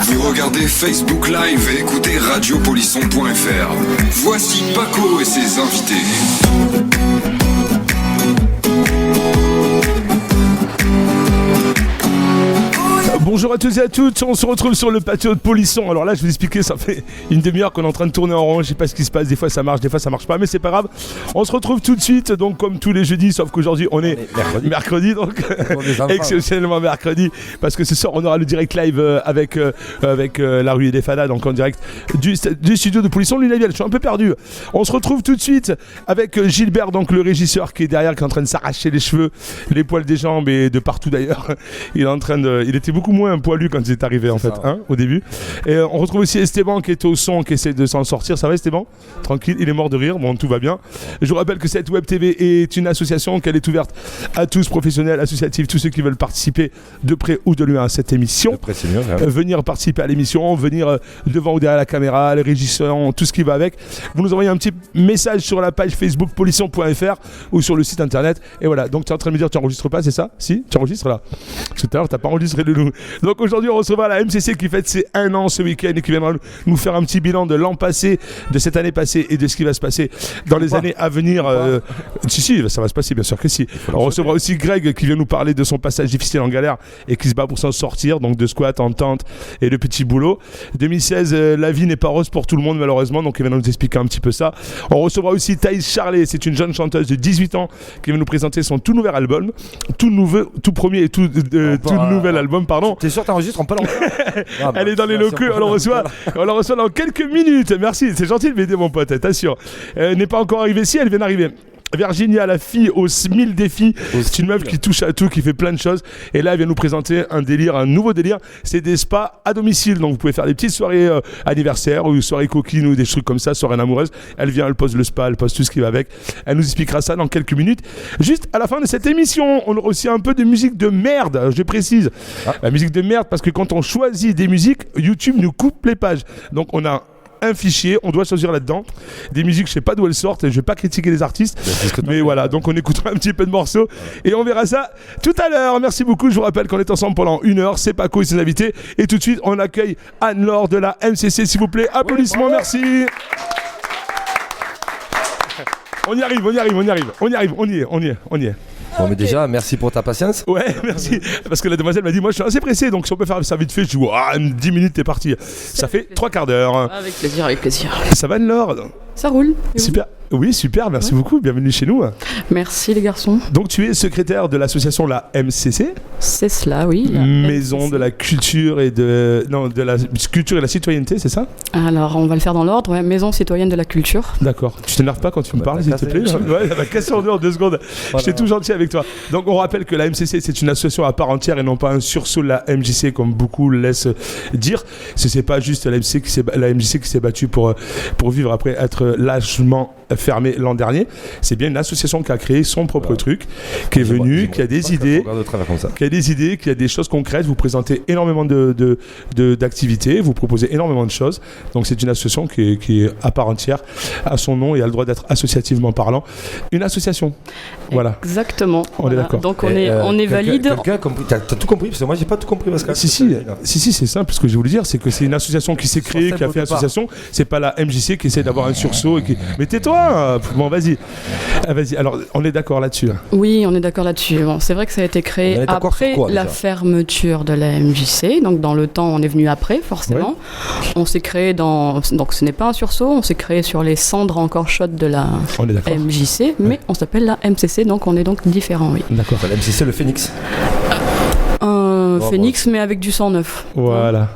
Vous regardez Facebook Live et écoutez radiopolisson.fr. Voici Paco et ses invités. Bonjour à tous et à toutes, on se retrouve sur le patio de Polisson. Alors là je vais vous expliquer, ça fait une demi-heure qu'on est en train de tourner en rond, je sais pas ce qui se passe, des fois ça marche, des fois ça marche pas, mais c'est pas grave. On se retrouve tout de suite, donc comme tous les jeudis, sauf qu'aujourd'hui on est mercredi donc exceptionnellement mercredi, parce que ce soir on aura le direct live avec la rue des Fadas, donc en direct du studio de Polisson Lunaviel. Je suis un peu perdu. On se retrouve tout de suite avec Gilbert, donc le régisseur qui est derrière, qui est en train de s'arracher les cheveux, les poils des jambes et de partout d'ailleurs. Il était beaucoup moins poilu quand il est arrivé en fait, hein, au début. Et on retrouve aussi Esteban qui est au son, qui essaie de s'en sortir. Ça va Esteban ? Tranquille, il est mort de rire, bon tout va bien. Je vous rappelle que cette web TV est une association, qu'elle est ouverte à tous, professionnels, associatifs, tous ceux qui veulent participer de près ou de loin à cette émission. Après, c'est mieux, venir participer à l'émission, venir devant ou derrière la caméra, les régisseurs, tout ce qui va avec. Vous nous envoyez un petit message sur la page Facebook polisson.fr ou sur le site internet. Et voilà, donc tu es en train de me dire tu enregistres pas, c'est ça ? Si, tu enregistres là. Tout à l'heure t'as pas enregistré le loup. Donc aujourd'hui on recevra la MCC qui fête ses 1 an ce week-end et qui viendra nous faire un petit bilan de l'an passé, de cette année passée et de ce qui va se passer dans les années à venir. Si, ça va se passer, bien sûr que si. On recevra aussi Greg qui vient nous parler de son passage difficile en galère et qui se bat pour s'en sortir, donc de squat en tente et de petits boulots. 2016, la vie n'est pas rose pour tout le monde malheureusement, donc il va nous expliquer un petit peu ça. On recevra aussi Thaïs Charlet, c'est une jeune chanteuse de 18 ans qui va nous présenter son tout nouvel album, tout premier et tout nouvel album, pardon. T'es sûr t'enregistres en pas longtemps? Elle est dans les locaux, on la reçoit dans quelques minutes. Merci, c'est gentil de m'aider mon pote, attention. Elle n'est pas encore arrivée, si elle vient d'arriver. Virginia, la fille aux 1000 défis, c'est une meuf qui touche à tout, qui fait plein de choses. Et là, elle vient nous présenter un nouveau délire. C'est des spas à domicile. Donc, vous pouvez faire des petites soirées anniversaires ou soirées coquines ou des trucs comme ça, soirées amoureuses. Elle vient, elle pose le spa, elle pose tout ce qui va avec. Elle nous expliquera ça dans quelques minutes. Juste à la fin de cette émission, on aura aussi un peu de musique de merde, je précise. La musique de merde, parce que quand on choisit des musiques, YouTube nous coupe les pages. Donc, on a un fichier, on doit choisir là-dedans des musiques, je sais pas d'où elles sortent, je vais pas critiquer les artistes, mais voilà, donc on écoutera un petit peu de morceaux et on verra ça tout à l'heure. Merci beaucoup, je vous rappelle qu'on est ensemble pendant 1 heure, c'est Paco et ses invités, et tout de suite on accueille Anne-Laure de la MCC, s'il vous plaît, applaudissements, merci. On y arrive, on y est. Bon, mais déjà, merci pour ta patience. Ouais, merci. Parce que la demoiselle m'a dit, moi je suis assez pressé, donc si on peut faire ça vite fait, je dis, 10 minutes, t'es parti. Ça fait 3/4 d'heure. Avec plaisir. Ça va, Anne-Laure ? Ça roule. Super. Oui, super, merci beaucoup, bienvenue chez nous. Merci les garçons. Donc tu es secrétaire de l'association la MCC. C'est cela, oui. Maison MCC. de la culture et de la culture et la citoyenneté, c'est ça ? Alors on va le faire dans l'ordre, ouais. Maison citoyenne de la culture. D'accord. Tu t'énerves pas quand tu me parles, s'il te plaît ? Ouais, ça va casser en 2 secondes. Voilà. J'étais tout gentil avec toi. Donc on rappelle que la MCC c'est une association à part entière et non pas un sursaut de la MJC comme beaucoup laissent dire. C'est pas juste la MJC qui s'est battue pour vivre après être lâchement fermé l'an dernier. C'est bien une association qui a créé son propre truc, qui est venue, qui a des idées, qui a des choses concrètes. Vous présentez énormément d'activités, vous proposez énormément de choses. Donc c'est une association qui est à part entière, à son nom et a le droit d'être associativement parlant. Une association. Voilà. Exactement. On est d'accord. Donc on est valide. Quelqu'un a compris. T'as tout compris, parce que moi j'ai pas tout compris, Pascal. Si, c'est simple. Ce que je vais vous le dire, c'est que c'est une association qui s'est créée, qui a fait association. C'est pas la MJC qui essaie d'avoir un sursaut et qui. Mais tais-toi. Bon, vas-y. Alors, on est d'accord là-dessus. Oui, on est d'accord là-dessus. Bon, c'est vrai que ça a été créé après la fermeture de la MJC. Donc, dans le temps, on est venu après, forcément. Ouais. On s'est créé donc ce n'est pas un sursaut. On s'est créé sur les cendres encore chaudes de la MJC, mais on s'appelle la MCC, donc on est donc différents, oui. D'accord. La MCC, le Phénix. Phénix, mais avec du sang neuf. Voilà.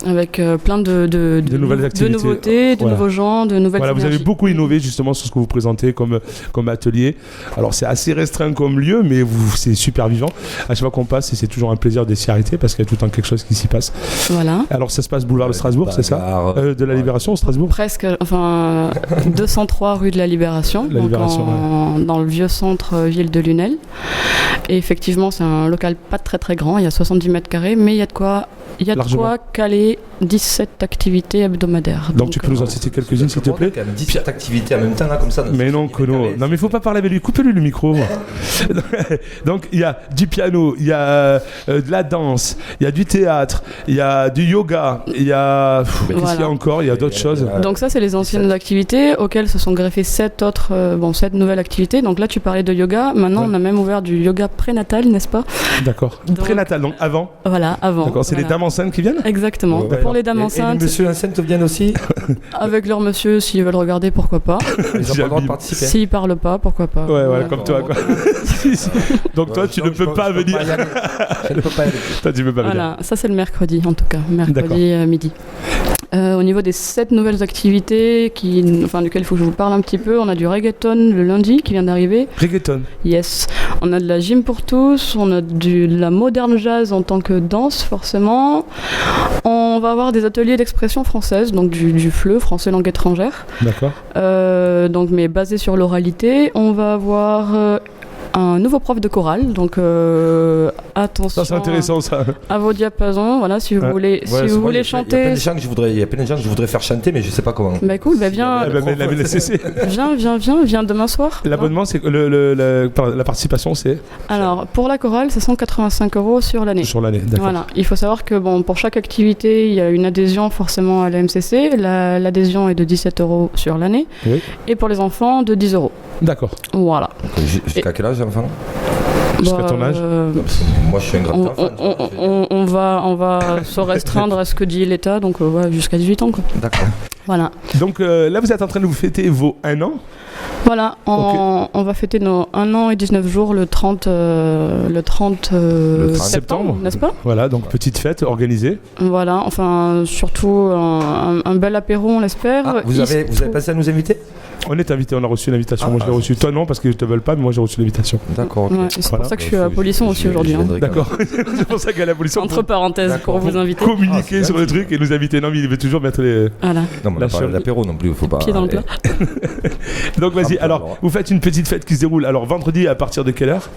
Avec plein de nouvelles activités, de nouveautés, de nouveaux gens, de nouvelles énergies. Vous avez beaucoup innové justement sur ce que vous présentez comme atelier. Alors c'est assez restreint comme lieu, mais c'est super vivant. À chaque fois qu'on passe, c'est toujours un plaisir de s'y arrêter parce qu'il y a tout le temps quelque chose qui s'y passe. Voilà. Alors ça se passe boulevard de Strasbourg, c'est ça de la Libération, Strasbourg. Presque, 203 rue de la Libération, dans le vieux centre-ville de Lunel. Et effectivement, c'est un local pas très très grand, il y a 70 mètres carrés, mais il y a de quoi caler 17 activités hebdomadaires. Donc tu peux nous en citer quelques-unes, s'il te plaît? 17 activités en même temps, là, comme ça. Mais non, Kono. Non, mais il faut pas parler avec lui. Coupez-lui le micro. Donc il y a du piano, il y a de la danse, il y a du théâtre, il y a du yoga, il y a... Qu'est-ce qu'il y a encore? Il y a d'autres choses. Donc ça, c'est les anciennes activités auxquelles se sont greffées 7 nouvelles activités. Donc là, tu parlais de yoga. Maintenant, on a même ouvert du yoga prénatal, n'est-ce pas? D'accord. Prénatal, donc avant. Voilà, avant. D'accord, c'est les dames enceintes qui viennent? Exactement. Ouais. Pour les dames enceintes. Et les messieurs enceintes viennent aussi? Avec leur monsieur, s'ils veulent regarder, pourquoi pas. Ils n'ont pas le droit de participer. S'ils parlent pas, pourquoi pas. Ouais, voilà, comme toi, quoi. Donc toi, tu ne peux pas venir. Je ne peux pas aller. Toi, tu peux pas venir. Voilà, ça c'est le mercredi, en tout cas. Mercredi midi. Au niveau des 7 nouvelles activités duquel il faut que je vous parle un petit peu, on a du reggaeton le lundi qui vient d'arriver. Reggaeton? Yes. On a de la gym pour tous, on a de la moderne jazz en tant que danse forcément. On va avoir des ateliers d'expression française, donc du FLE, français langue étrangère. D'accord. Mais basé sur l'oralité. On va avoir... un nouveau prof de chorale, donc attention. Ça, c'est intéressant, ça. À vos diapasons, voilà, si vous voulez, chanter. Il y a plein de gens que je voudrais faire chanter, mais je sais pas comment. Bah cool, viens. Viens demain soir. L'abonnement, c'est la participation, c'est. Alors pour la chorale, c'est 185 € sur l'année. Sur l'année, d'accord. Voilà, il faut savoir que pour chaque activité, il y a une adhésion forcément à la MCC. L'adhésion est de 17 € sur l'année, oui. Et pour les enfants de 10 €. D'accord. Voilà. Jusqu'à quel âge, enfant? Jusqu'à ton âge? Moi, je suis un grand enfant. On va se restreindre à ce que dit l'État, donc jusqu'à 18 ans, quoi. D'accord. Voilà. Donc là, vous êtes en train de vous fêter vos 1 an? Voilà, on va fêter nos 1 an et 19 jours le 30 septembre, n'est-ce pas? Voilà, donc petite fête organisée. Voilà, enfin surtout un bel apéro, on l'espère. Ah, vous avez passé à nous inviter? On est invité, on a reçu l'invitation. Moi je l'ai reçu. Toi non, parce qu'ils ne te veulent pas, mais moi j'ai reçu l'invitation. D'accord. Okay. Ouais, c'est pour ça que je suis à Polisson aussi aujourd'hui. D'accord. C'est pour ça qu'elle est à Polisson. Entre parenthèses, pour vous inviter. Communiquer sur le truc et nous inviter. Non, mais il veut toujours mettre les. Voilà. Non, mais on a parlé d'apéro non plus, il faut pas. Pied dans le plat. Donc vas-y, alors vous faites une petite fête qui se déroule. Alors vendredi à partir de quelle heure?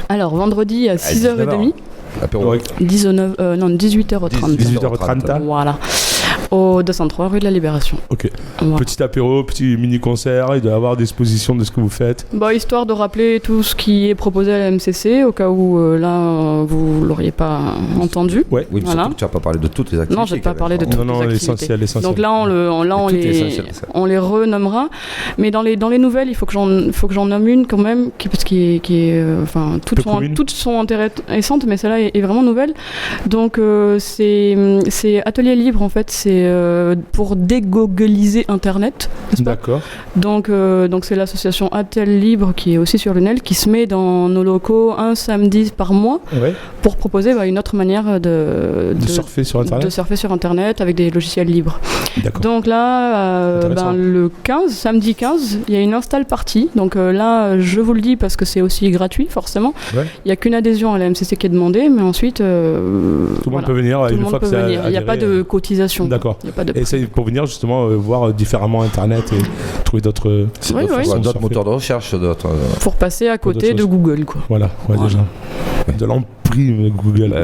Alors vendredi à 6h30. Apéro. 18h30. 18h30. Voilà. Au 203 rue de la Libération. Ok. Voilà. Petit apéro, petit mini-concert, il doit y avoir des expositions de ce que vous faites. Histoire de rappeler tout ce qui est proposé à la MCC, au cas où vous ne l'auriez pas entendu. Ouais. Oui, mais voilà. Surtout que tu n'as pas parlé de toutes les activités. Non, je n'ai pas parlé de toutes les activités. L'essentiel. Donc là, on les renommera. Mais dans les nouvelles, il faut que j'en nomme une quand même, toutes sont intéressantes, mais celle-là est vraiment nouvelle. Donc c'est Atelier Libre, en fait, c'est pour dégoogleiser Internet. D'accord. Donc c'est l'association Atelier Libre qui est aussi sur le NEL qui se met dans nos locaux un samedi par mois pour proposer une autre manière de surfer sur Internet. De surfer sur Internet avec des logiciels libres. D'accord. Donc là, le 15, samedi 15, il y a une install party. Donc là, je vous le dis parce que c'est aussi gratuit forcément. Ouais. Il n'y a qu'une adhésion à la MCC qui est demandée, mais ensuite tout le monde peut venir une fois que ça il n'y a pas de cotisation. D'accord. Et c'est pour venir justement voir différemment Internet et trouver d'autres moteurs de recherche. Pour passer à côté de Google, quoi. Voilà, déjà. De l'emprise Google.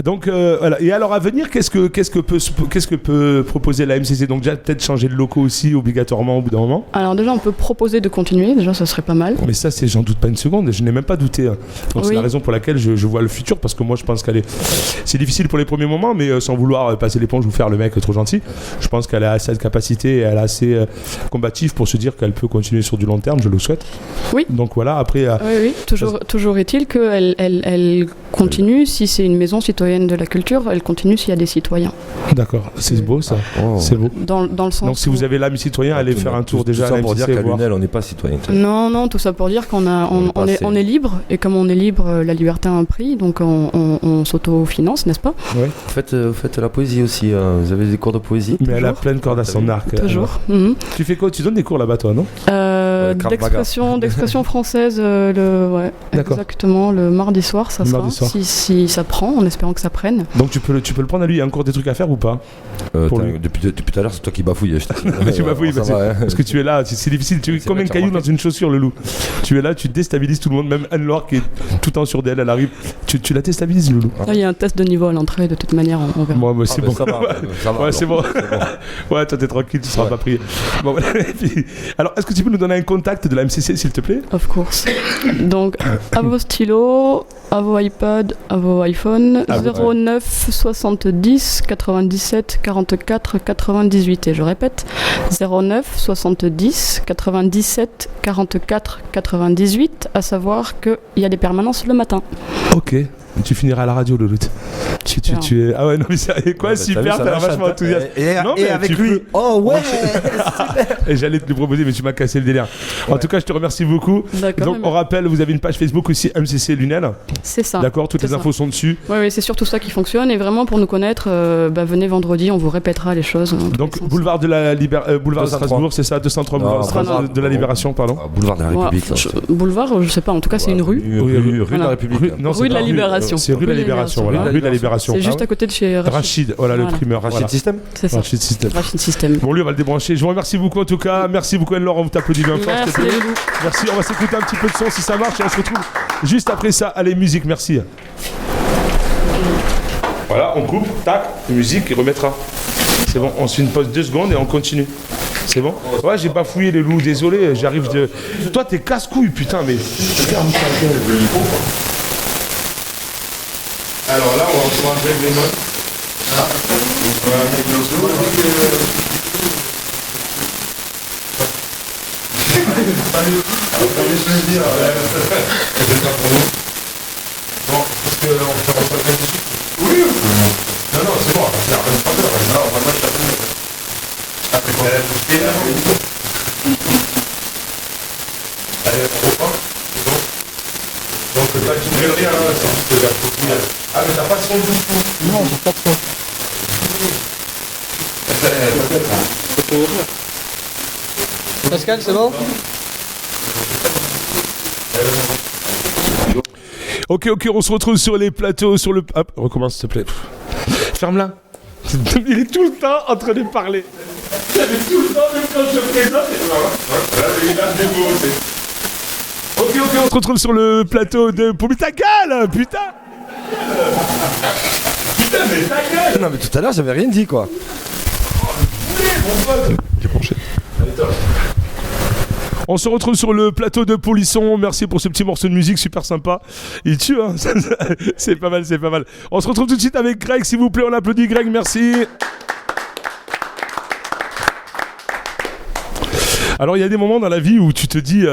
Donc voilà. Et alors à venir, qu'est-ce que peut proposer la MCC? Donc déjà peut-être changer de locaux aussi obligatoirement au bout d'un moment. Alors déjà on peut proposer de continuer. Déjà ça serait pas mal. Mais ça j'en doute pas une seconde. Je n'ai même pas douté. Donc c'est la raison pour laquelle je vois le futur, parce que moi je pense c'est difficile pour les premiers moments, mais sans vouloir passer l'éponge ou faire le mec trop gentil. Je pense qu'elle a assez de capacité et elle est assez combative pour se dire qu'elle peut continuer sur du long terme. Je le souhaite. Oui. Donc voilà. Après. Oui. Toujours est-il qu'elle continue. Si c'est une maison citoyenne de la culture, elle continue s'il y a des citoyens. D'accord. C'est beau ça. C'est beau. Dans le sens. Donc si vous avez l'âme citoyen, allez faire un tour déjà. Tout ça pour dire qu'à Lunel, on n'est pas citoyen. Non. Tout ça pour dire qu'on est libre, et comme on est libre, la liberté a un prix, donc on s'autofinance, n'est-ce pas? Oui. Vous faites la poésie aussi. Vous avez des cours de poésie? Mais elle a plein de cordes à son arc. Toujours. Tu fais quoi? Tu donnes des cours là-bas, toi, non? d'expression française, exactement, le mardi soir, ça sera. Si ça prend, en espérant que ça prenne. Donc tu peux le prendre à lui, il y a encore des trucs à faire ou pas Depuis tout à l'heure, c'est toi qui bafouilles. Tu bafouilles parce que tu es là, c'est difficile. Tu es comme un caillou dans une chaussure, le loup. Tu es là, tu déstabilises tout le monde, même Anne-Laure qui est tout le temps sur d'elle, elle arrive. Tu la déstabilises, le loup. Il y a un test de niveau à l'entrée, de toute manière, on verra. Moi, c'est bon. Ça va. Ouais, c'est bon. Ouais, toi, t'es tranquille, tu seras pas prié. Bon, voilà. Alors, est-ce que tu peux nous donner un contact de la MCC, s'il te plaît? Of course. Donc, à vos stylos, à vos iPads, à vos iPhones, 09 70 97 44 98. Et je répète, 09 70 97 44 98, à savoir qu'il y a des permanences le matin. Ok. Tu finiras à la radio, Louloute. Tu es... Ah ouais, non mais sérieux, quoi, super, t'as vachement enthousiaste. Et avec lui, oh ouais. Et j'allais te le proposer, mais tu m'as cassé le délire. En tout cas, je te remercie beaucoup. Donc, on rappelle, vous avez une page Facebook aussi, MCC Lunel. C'est ça. D'accord, toutes les infos sont dessus. Oui, c'est surtout ça qui fonctionne. Et vraiment, pour nous connaître, venez vendredi, on vous répétera les choses. Donc, boulevard de Strasbourg, c'est ça, 203 boulevard de la Libération, pardon. Boulevard de la République. Boulevard, je sais pas, en tout cas, c'est une rue. Rue de la République. Rue de la Libération. C'est rue de la Libération, voilà. Rue de la Libération. C'est juste à côté de chez Rachid, voilà le primeur. Rachid System. C'est ça. Rachid System. Bon, lui, on va le débrancher. Je vous remercie beaucoup en tout cas. Merci beaucoup Anne-Laure, on vous t'applaudit bien fort. Merci, on va s'écouter un petit peu de son si ça marche et on se retrouve juste après ça. Allez, musique, merci. Voilà, on coupe, tac, musique, il remettra. C'est bon, on se fait une pause 2 secondes et on continue. C'est bon? Ouais, j'ai bafouillé les loups, désolé, j'arrive de... Toi, t'es casse-couille, putain, mais... Alors là, on va pouvoir régler les modes. Bon, parce qu'on fait reprendre un dessus. Oui. Non, c'est bon, c'est un peu de là, on va mettre après qu'on a poussé là. Allez, on reprend. Donc là, tu ne veux rien, c'est juste la coquille. Ah, mais t'as pas de son dessous? Non, j'ai pas de son. Pascal, c'est bon? Ok, on se retrouve sur les plateaux, sur le... Hop, recommence s'il te plaît. Ferme-la. Il est tout le temps en train de parler. Il est tout le temps, même quand je présente. Il a des mots, c'est... Ok, on se retrouve sur le plateau de... Pour ta gueule, putain. Putain, mais ta gueule. Non, mais tout à l'heure, j'avais rien dit, quoi. J'ai penché. On se retrouve sur le plateau de Polisson. Merci pour ce petit morceau de musique super sympa. Il tue, hein. C'est pas mal. On se retrouve tout de suite avec Greg, s'il vous plaît. On applaudit Greg, merci. Alors il y a des moments dans la vie où tu te dis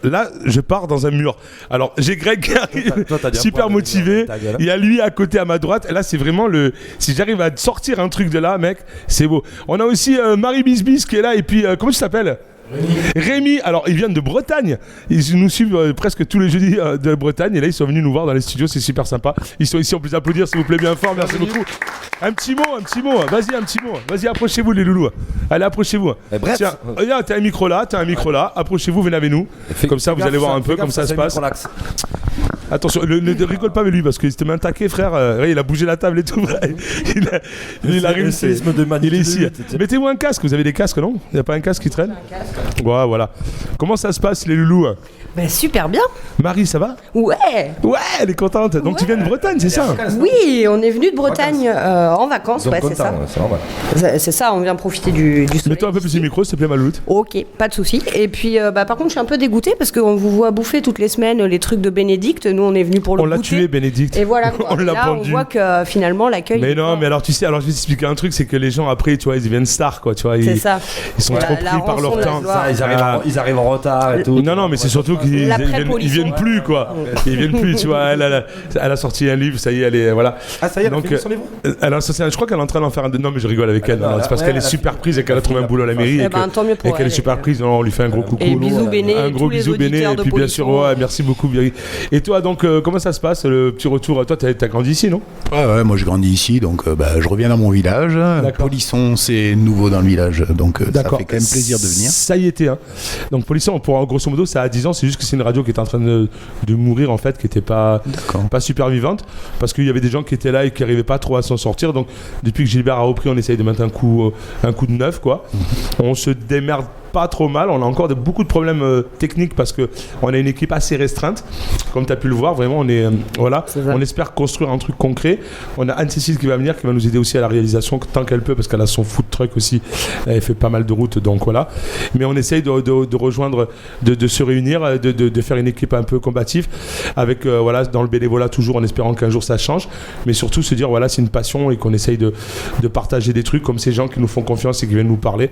là je pars dans un mur. Alors j'ai Greg qui arrive super motivé, il y a lui à côté à ma droite et là c'est vraiment le... Si j'arrive à sortir un truc de là mec, c'est beau. On a aussi Marie Bisbis qui est là et puis comment tu t'appelles? Rémi, alors ils viennent de Bretagne, ils nous suivent presque tous les jeudis de Bretagne et là ils sont venus nous voir dans les studios, c'est super sympa. Ils sont ici, on peut les applaudir s'il vous plaît bien fort, merci beaucoup. Un petit mot, vas-y un petit mot, vas-y approchez-vous les loulous, allez approchez-vous. Bref, tiens, regarde, t'as un micro là, approchez-vous, venez avec nous, comme ça vous allez voir un peu comme ça se passe. Attention, ne rigole pas avec lui parce qu'il te met un taquet frère, il a bougé la table et tout, il arrive, il est ici. Mettez-vous un casque, vous avez des casques non? Il n'y a pas un casque qui traîne? Ouais, voilà. Comment ça se passe les loulous? Ben super bien. Marie, ça va? Ouais, elle est contente. Donc tu viens de Bretagne, c'est ça? Oui, on est venu de Bretagne en vacances, ouais, c'est ça. C'est ça, on vient profiter du soleil. Mets-toi un peu plus le micro, s'il te plaît, Maloute. Ok, pas de souci. Et puis, par contre, je suis un peu dégoûtée parce qu'on vous voit bouffer toutes les semaines les trucs de Bénédicte. Nous, on est venu pour le goûter. On l'a tué, Bénédicte. Et voilà, on l'a pendu. On voit que finalement, l'accueil... Mais non, mais alors tu sais, je vais t'expliquer un truc, c'est que les gens après, tu vois, ils deviennent stars, quoi, tu vois. C'est ça. Ils sont trop pris par leur temps. Ils arrivent en retard et tout. Non, mais c'est surtout qu'ils viennent plus, quoi. Ils viennent plus, tu vois. Elle a sorti un livre, ça y est, elle est... Voilà. Ah, ça y est, elle a fini son livre? Je crois qu'elle est en train d'en faire un... Non, mais je rigole avec elle. C'est parce qu'elle est super prise et qu'elle a trouvé un boulot à la mairie. Et qu'elle est super prise. On lui fait un gros coucou. Et bisous, Béné. Un gros bisou, Béné. Et puis bien sûr, merci beaucoup, Birgit. Et toi, donc donc comment ça se passe le petit retour? Toi, t'as grandi ici, non? Ouais, moi j'ai grandi ici, donc je reviens dans mon village. Polisson, c'est nouveau dans le village, donc ça fait quand même plaisir de venir. Ça y était, hein. Donc Polisson, grosso modo, ça a 10 ans, c'est juste que c'est une radio qui était en train de mourir en fait, qui était pas super vivante, parce qu'il y avait des gens qui étaient là et qui n'arrivaient pas trop à s'en sortir. Donc depuis que Gilbert a repris, on essaye de mettre un coup de neuf, quoi. On se démerde pas trop mal, on a encore beaucoup de problèmes techniques parce qu'on a une équipe assez restreinte, comme tu as pu le voir, vraiment on espère construire un truc concret. On a Anne-Cécile qui va venir, qui va nous aider aussi à la réalisation tant qu'elle peut, parce qu'elle a son food truck aussi, elle fait pas mal de routes, donc voilà. Mais on essaye de rejoindre, de se réunir, de faire une équipe un peu combative avec dans le bénévolat toujours, en espérant qu'un jour ça change, mais surtout se dire c'est une passion et qu'on essaye de partager des trucs comme ces gens qui nous font confiance et qui viennent nous parler.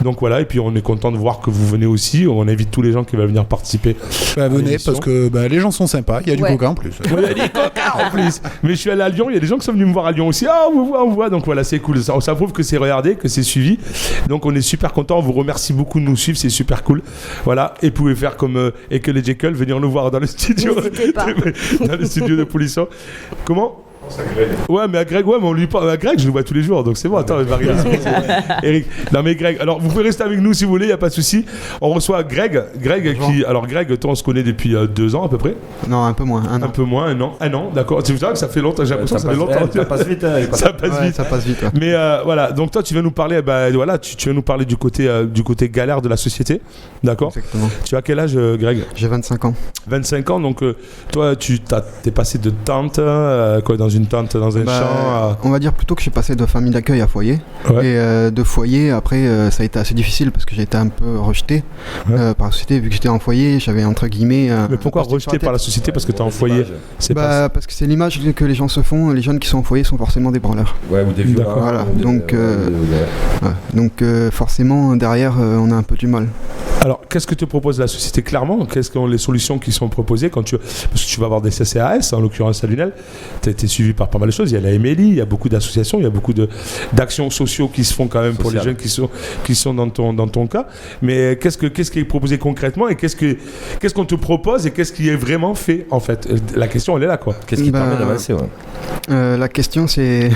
Donc voilà, et puis on est content de voir que vous venez aussi. On invite tous les gens qui veulent venir participer. Venez parce que les gens sont sympas. Il y a du coca en plus. Il y a des coca en plus. Mais je suis allé à Lyon. Il y a des gens qui sont venus me voir à Lyon aussi. Ah, on vous voit. Donc voilà, c'est cool. Ça prouve que c'est regardé, que c'est suivi. Donc on est super content. On vous remercie beaucoup de nous suivre. C'est super cool. Voilà. Et vous pouvez faire comme Ekel et Jekyll, venir nous voir dans le studio. Dans le studio de Polisson. Comment? Ouais, mais à Greg, mais on lui parle. À Greg, je le vois tous les jours, donc c'est bon. Attends, Marie, Eric. Non, mais Greg, alors vous pouvez rester avec nous si vous voulez, il n'y a pas de souci. On reçoit Greg qui. Alors, Greg, toi, on se connaît depuis 2 ans à peu près. Non, un peu moins. Un an. Un an, d'accord. C'est vrai que ça fait longtemps, j'ai l'impression que ça fait longtemps. Ça passe vite. Ça passe vite. Mais voilà, donc toi, tu vas nous parler, tu vas nous parler du côté galère de la société, d'accord? Exactement. Tu as quel âge, Greg? J'ai 25 ans. 25 ans, donc toi, t'es passé de tante, dans une tente, dans un champ. On va dire plutôt que je suis passé de famille d'accueil à foyer. Ouais. Et de foyer, après, ça a été assez difficile parce que j'ai été un peu rejeté par la société. Vu que j'étais en foyer, j'avais entre guillemets. Mais pourquoi rejeté par la société? Parce que t'es en foyer? Parce que c'est l'image que les gens se font. Les jeunes qui sont en foyer sont forcément des branleurs. Ouais, ou des vieux. Voilà. Donc forcément, derrière, on a un peu du mal. Alors, qu'est-ce que te propose la société clairement? Quelles sont les solutions qui sont proposées parce que tu vas avoir des CCAS, en l'occurrence à Lunel. Tu as été suivi par pas mal de choses. Il y a la MLI, il y a beaucoup d'associations, il y a beaucoup d'actions sociaux qui se font quand même pour les jeunes qui sont dans ton cas. Mais qu'est-ce qui est proposé concrètement et qu'est-ce qu'on te propose et qu'est-ce qui est vraiment fait en fait? La question, elle est là, quoi. Qu'est-ce qui permet d'avancer? La question, c'est...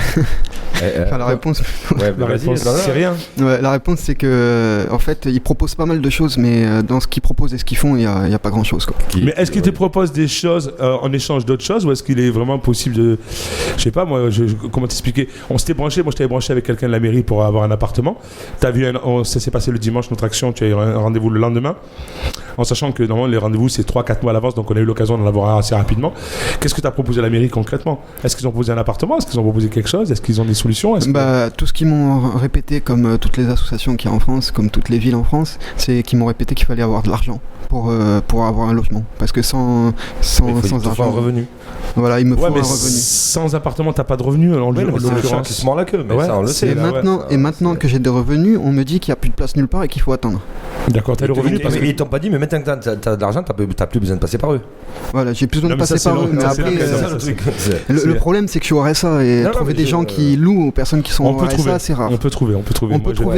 la réponse... c'est rien. Ouais, la réponse, c'est que en fait, ils proposent pas mal de choses, mais dans ce qu'ils proposent et ce qu'ils font, il n'y a pas grand-chose, quoi. Mais est-ce qu'ils te proposent des choses en échange d'autres choses, ou est-ce qu'il est vraiment possible de... Je sais pas, moi, comment t'expliquer? On s'était branché, moi je t'avais branché avec quelqu'un de la mairie pour avoir un appartement. T'as vu, ça s'est passé le dimanche, notre action, tu as eu un rendez-vous le lendemain, en sachant que normalement les rendez-vous c'est 3-4 mois à l'avance, donc on a eu l'occasion d'en avoir un assez rapidement. Qu'est-ce que tu as proposé à la mairie concrètement? Est-ce qu'ils ont proposé un appartement? Est-ce qu'ils ont proposé quelque chose? Est-ce qu'ils ont des solutions? Tout ce qu'ils m'ont répété, comme toutes les associations qu'il y a en France, comme toutes les villes en France, c'est qu'ils m'ont répété qu'il fallait avoir de l'argent pour avoir un logement, parce que sans argent, un revenu. Voilà, il me faut un revenu. Sans appartement, t'as pas de revenu. Qui se mord la queue, mais ça on le sait. Et maintenant que j'ai des revenus, on me dit qu'il n'y a plus de place nulle part et qu'il faut attendre. D'accord, t'as le revenu parce qu'ils t'ont pas dit, mais maintenant que t'as de l'argent, t'as plus besoin de passer par eux. Voilà, j'ai plus besoin de passer par eux. Mais après, le problème, c'est que je suis au RSA et trouver des gens qui louent aux personnes qui sont au RSA, c'est rare. On peut trouver,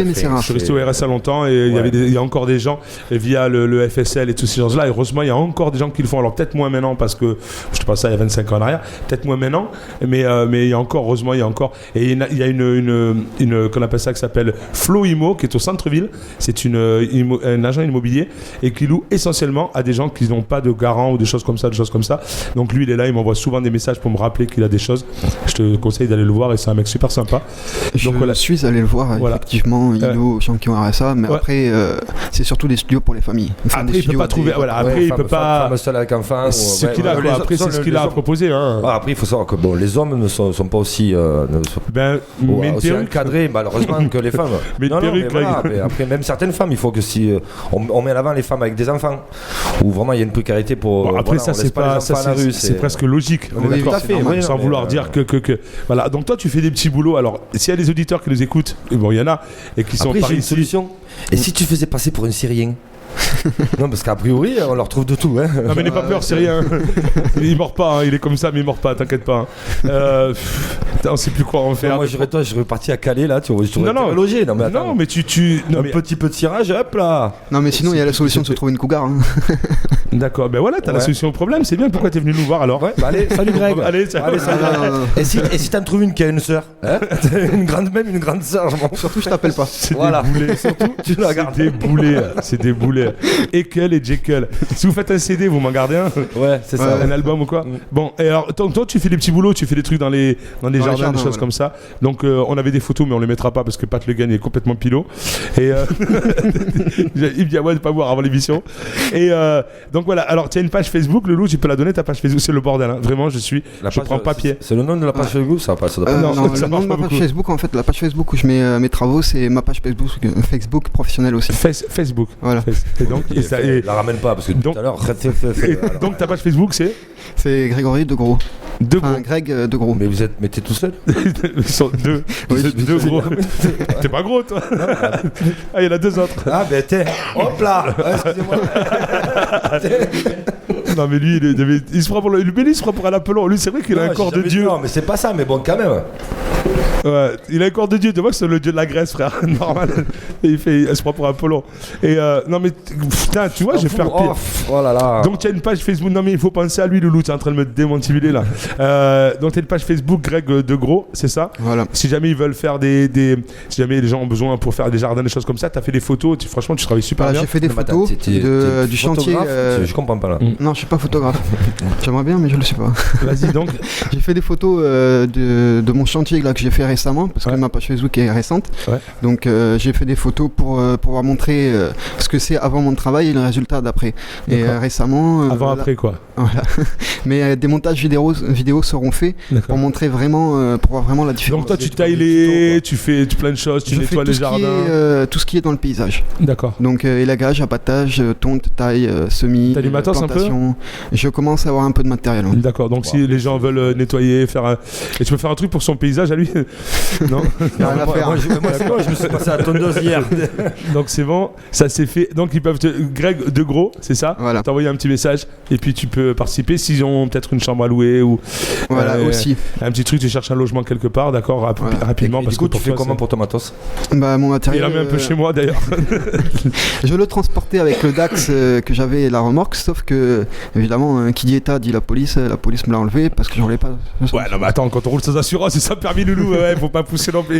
mais c'est rare. Je suis resté au RSA longtemps et il y a encore des gens via le FSL et tous ces gens-là. Et heureusement, il y a encore des gens qui le font. Alors peut-être moins maintenant parce que je te passe ça il y a 25 ans en arrière. Peut-être moins maintenant, mais il y a encore, heureusement, il y a encore. Et il y a une qu'on appelle ça, qui s'appelle Flow Imo, qui est au centre-ville. C'est un agent immobilier et qui loue essentiellement à des gens qui n'ont pas de garant ou des choses comme ça. Donc lui, il est là, il m'envoie souvent des messages pour me rappeler qu'il a des choses. Je te conseille d'aller le voir et c'est un mec super sympa. Donc je suis allé le voir, effectivement, il loue aux gens qui ont RSA, mais après, c'est surtout des studios pour les familles. Après, il peut pas trouver. Voilà, après, il peut pas. Femme seule avec enfant. Ce qu'il a, après, c'est ce qu'il a à proposer. Après, il faut savoir que les hommes ne sont pas aussi encadrés, malheureusement, que les femmes. Mais après, même certaines femmes, il faut que si on met à l'avant les femmes avec des enfants, où vraiment il y a une précarité pour. Après, ça, c'est pas. C'est presque logique. On est d'accord. Sans vouloir dire que. Voilà. Donc, toi, tu fais des petits boulots. Alors, s'il y a des auditeurs qui nous écoutent, bon, il y en a, et qui sont par ici. Une solution. Et si tu faisais passer pour une Syrienne? Non, parce qu'a priori on leur trouve de tout, hein. Non, mais n'aie pas peur, c'est rien. Il mord pas, il est comme ça, mais il mord pas, t'inquiète pas. On sait plus quoi en faire. Moi, je serais parti à Calais là, tu aurais logé. Non, mais attends. Non, mais petit peu de tirage, hop là. Non, mais sinon, il y a la solution de se trouver une cougar. D'accord, ben voilà, t'as la solution au problème, c'est bien. Pourquoi t'es venu nous voir alors? Ouais, bah allez, salut Greg. Allez, salut. Et si t'en trouves une qui a une sœur, hein, une grande sœur, surtout je t'appelle pas. Voilà. Surtout tu la gardes. C'est des boulets. Ekel et Jekyll. Si vous faites un CD, vous m'en gardez un? Ouais, c'est ça. Un album ou quoi? Bon, et alors toi tu fais des petits boulots, tu fais des trucs dans les jardins, des choses comme ça. Donc on avait des photos, mais on les mettra pas parce que Pat Le Guen est complètement pilot. Et il me dit ouais, de pas voir avant l'émission. Et donc voilà. Alors tu as une page Facebook, Loulou, tu peux la donner ta page Facebook. C'est le bordel, hein. Vraiment, je prends papier. C'est le nom de la page Facebook, ça passe. Non, le nom de ma page Facebook, en fait, la page Facebook où je mets mes travaux, c'est ma page Facebook professionnelle aussi. Facebook. Voilà. Et donc la ramène pas parce que tout à l'heure. Donc ta page Facebook c'est Grégory De Gros. Greg De Gros. Mais t'es tout seul? Ils sont deux. Deux gros. T'es pas gros toi? Ah, il y en a deux autres. Ah ben t'es. Hop là. Excusez-moi. Non mais lui il se prend pour un Apollon. Lui c'est vrai qu'il a un corps de dieu. Non mais c'est pas ça, mais bon quand même. Ouais, il a un corps de dieu. Tu vois que c'est le dieu de la Grèce, frère. Normal. Il se prend pour un Apollon. Et non mais putain, tu vois, je vais faire pire. Oh là là. Donc tu as une page Facebook. Non mais il faut penser à lui, Loulou. Tu es en train de me démantibuler là. Donc tu as une page Facebook Greg De Gros, c'est ça? Voilà. Si jamais ils veulent faire si jamais les gens ont besoin pour faire des jardins, des choses comme ça, tu as fait des photos. Franchement, tu travailles super bien. J'ai fait des photos du chantier. Je comprends pas là. Non, je suis pas photographe. J'aimerais bien, mais je le suis pas. Vas-y donc. J'ai fait des photos de mon chantier là que j'ai fait récemment parce que ma page Facebook est récente. Ouais. Donc j'ai fait des photos pour pouvoir montrer ce que c'est avant mon travail et le résultat d'après. Et récemment. Avant après quoi. Voilà. Mais des montages vidéos seront faits pour montrer vraiment, pour voir vraiment la différence. Donc toi tu tailles tu fais plein de choses, tu nettoies les jardins. Tout ce qui est dans le paysage. D'accord. Donc élagage, abattage, tonte, taille, semis. T'as du matos un peu? Je commence à avoir un peu de matériel. Ouais. D'accord. Donc si les gens veulent nettoyer, et tu peux faire un truc pour son paysage à lui? Non. Moi, je me suis passé à la tondeuse hier. Donc c'est bon, ça c'est fait. Donc ils peuvent Greg De Gros, c'est ça? Voilà. T'envoyer un petit message et puis tu peux participer s'ils ont peut-être une chambre à louer ou aussi un petit truc, tu cherches un logement quelque part, d'accord, rapidement. Et parce que tu fais comment pour ton matos? Bah mon matériel. Il en met un peu chez moi d'ailleurs. Je le transportais avec le Dax que j'avais et la remorque, sauf que évidemment qui dit État dit la police me l'a enlevé parce que j'en ai pas. Ouais non mais attends, quand on roule sans assurance c'est ça permis Loulou, faut pas pousser non plus.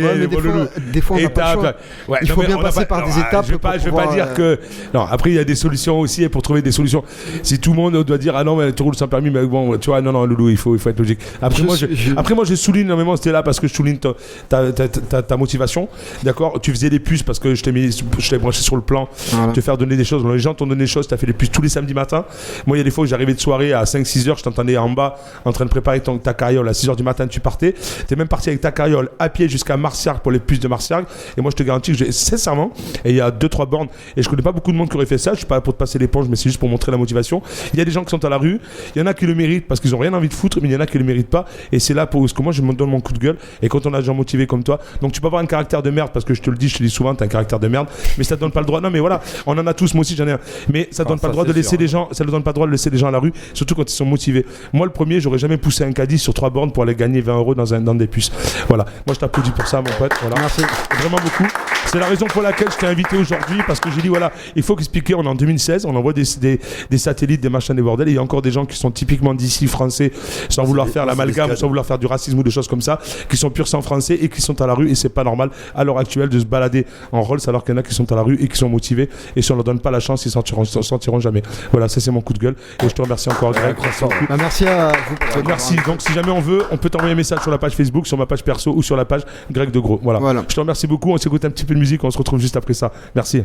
Des fois on n'a pas le choix. Il faut bien passer par des étapes. Je vais pas dire que non, après il y a des solutions aussi et pour trouver des solutions. Si tout le monde doit dire ah non mais tu roules sans permis, mais bon tu vois non Loulou il faut être logique. Après moi je souligne énormément, c'était là parce que je souligne ta motivation, d'accord. Tu faisais des puces parce que je t'ai branché sur le plan, te faire donner des choses. Les gens t'ont donné des choses, t'as fait des puces tous les samedis matins. Moi il y a des fois où j'arrivais de soirée à 5-6 heures, je t'entendais en bas en train de préparer ta carriole à 6 heures du matin, tu partais. T'es même parti avec ta carriole à pied jusqu'à Marciargues pour les puces de Marciargues. Et moi je te garantis que sincèrement, et il y a 2-3 bornes, et je connais pas beaucoup de monde qui aurait fait ça, je suis pas là pour te passer l'éponge, mais c'est juste pour montrer la motivation. Il y a des gens qui sont à la rue, il y en a qui le méritent parce qu'ils ont rien envie de foutre, mais il y en a qui le méritent pas. Et c'est là pour ce que moi je me donne mon coup de gueule. Et quand on a des gens motivés comme toi, donc tu peux avoir un caractère de merde parce que je te dis souvent, t'as un caractère de merde, mais ça te donne pas le droit. Non mais voilà, on en a tous, moi aussi j'en ai un. Mais ça te donne pas le droit de laisser les gens, ça ne donne pas le droit de laisser les gens à la rue, surtout quand ils sont motivés. Moi le premier, j'aurais jamais poussé un caddie sur 3 bornes pour aller gagner 20 € dans des puces. Voilà, moi je t'applaudis pour ça mon pote. Voilà. Merci. Vraiment beaucoup. C'est la raison pour laquelle je t'ai invité aujourd'hui, parce que j'ai dit voilà, il faut expliquer, on est en 2016, on envoie des satellites, des machins, des bordels, et il y a encore des gens qui sont typiquement d'ici français, sans vouloir faire l'amalgame, sans vouloir faire du racisme ou des choses comme ça, qui sont purs sang français et qui sont à la rue, et c'est pas normal à l'heure actuelle de se balader en Rolls alors qu'il y en a qui sont à la rue et qui sont motivés, et si on leur donne pas la chance, ils s'en sortiront jamais. Voilà, ça c'est mon coup de gueule, et je te remercie encore Greg. Merci à vous. Merci. Donc si jamais on veut, on peut t'envoyer un message sur la page Facebook, sur ma page perso ou sur la page Greg De Gros. Voilà. Je te remercie beaucoup, on s'écoute un petit peu de musique, on se retrouve juste après ça. Merci.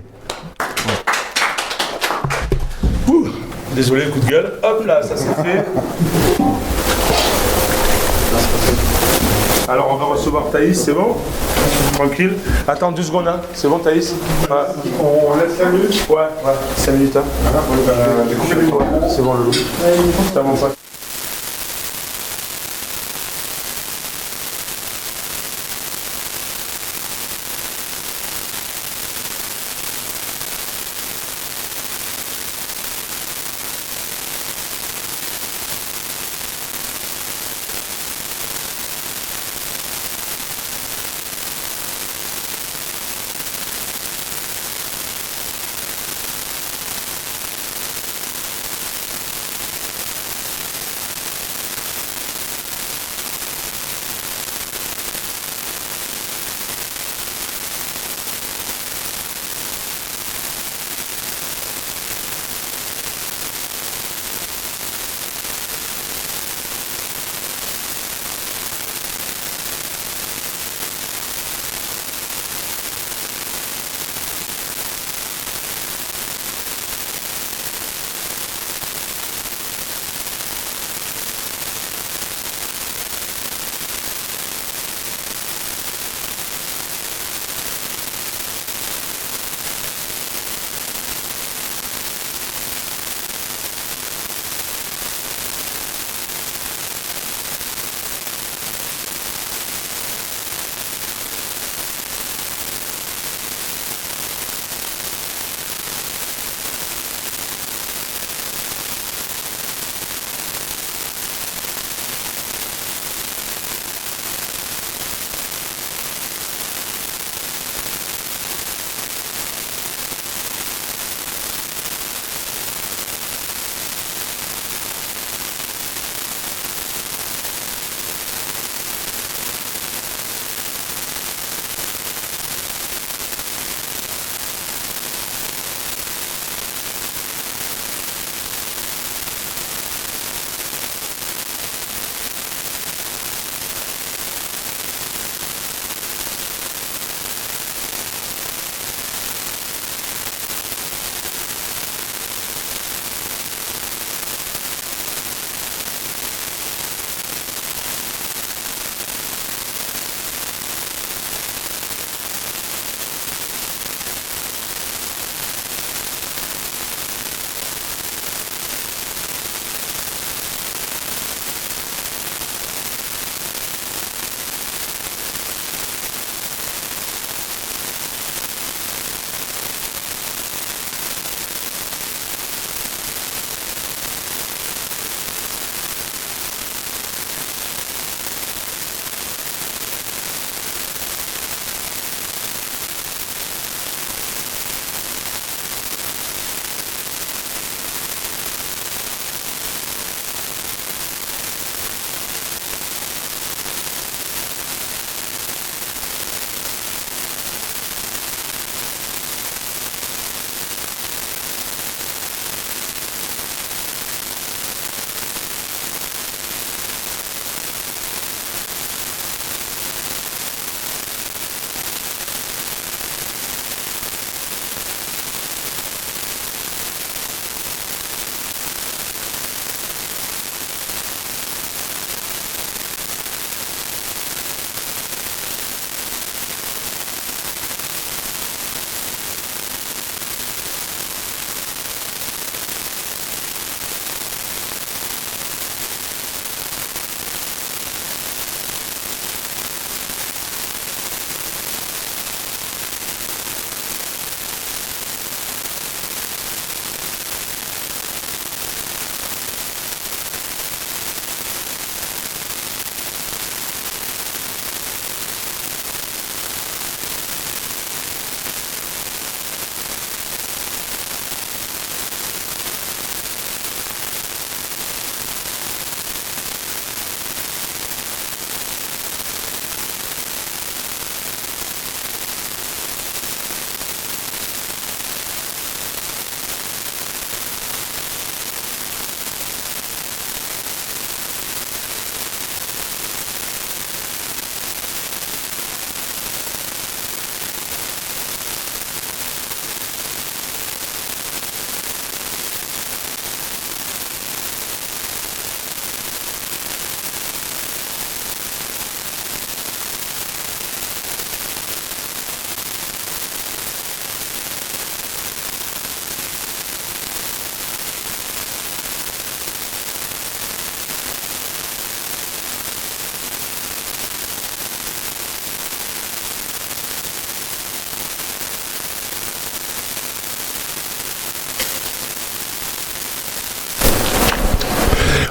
Ouh, désolé, coup de gueule. Hop là, ça c'est fait. Alors on va recevoir Thaïs, c'est bon? Tranquille. Attends 2 secondes, hein. C'est bon Thaïs? On laisse 5 minutes? Ouais, 5 minutes. Hein. C'est bon le loup. C'est bon ça.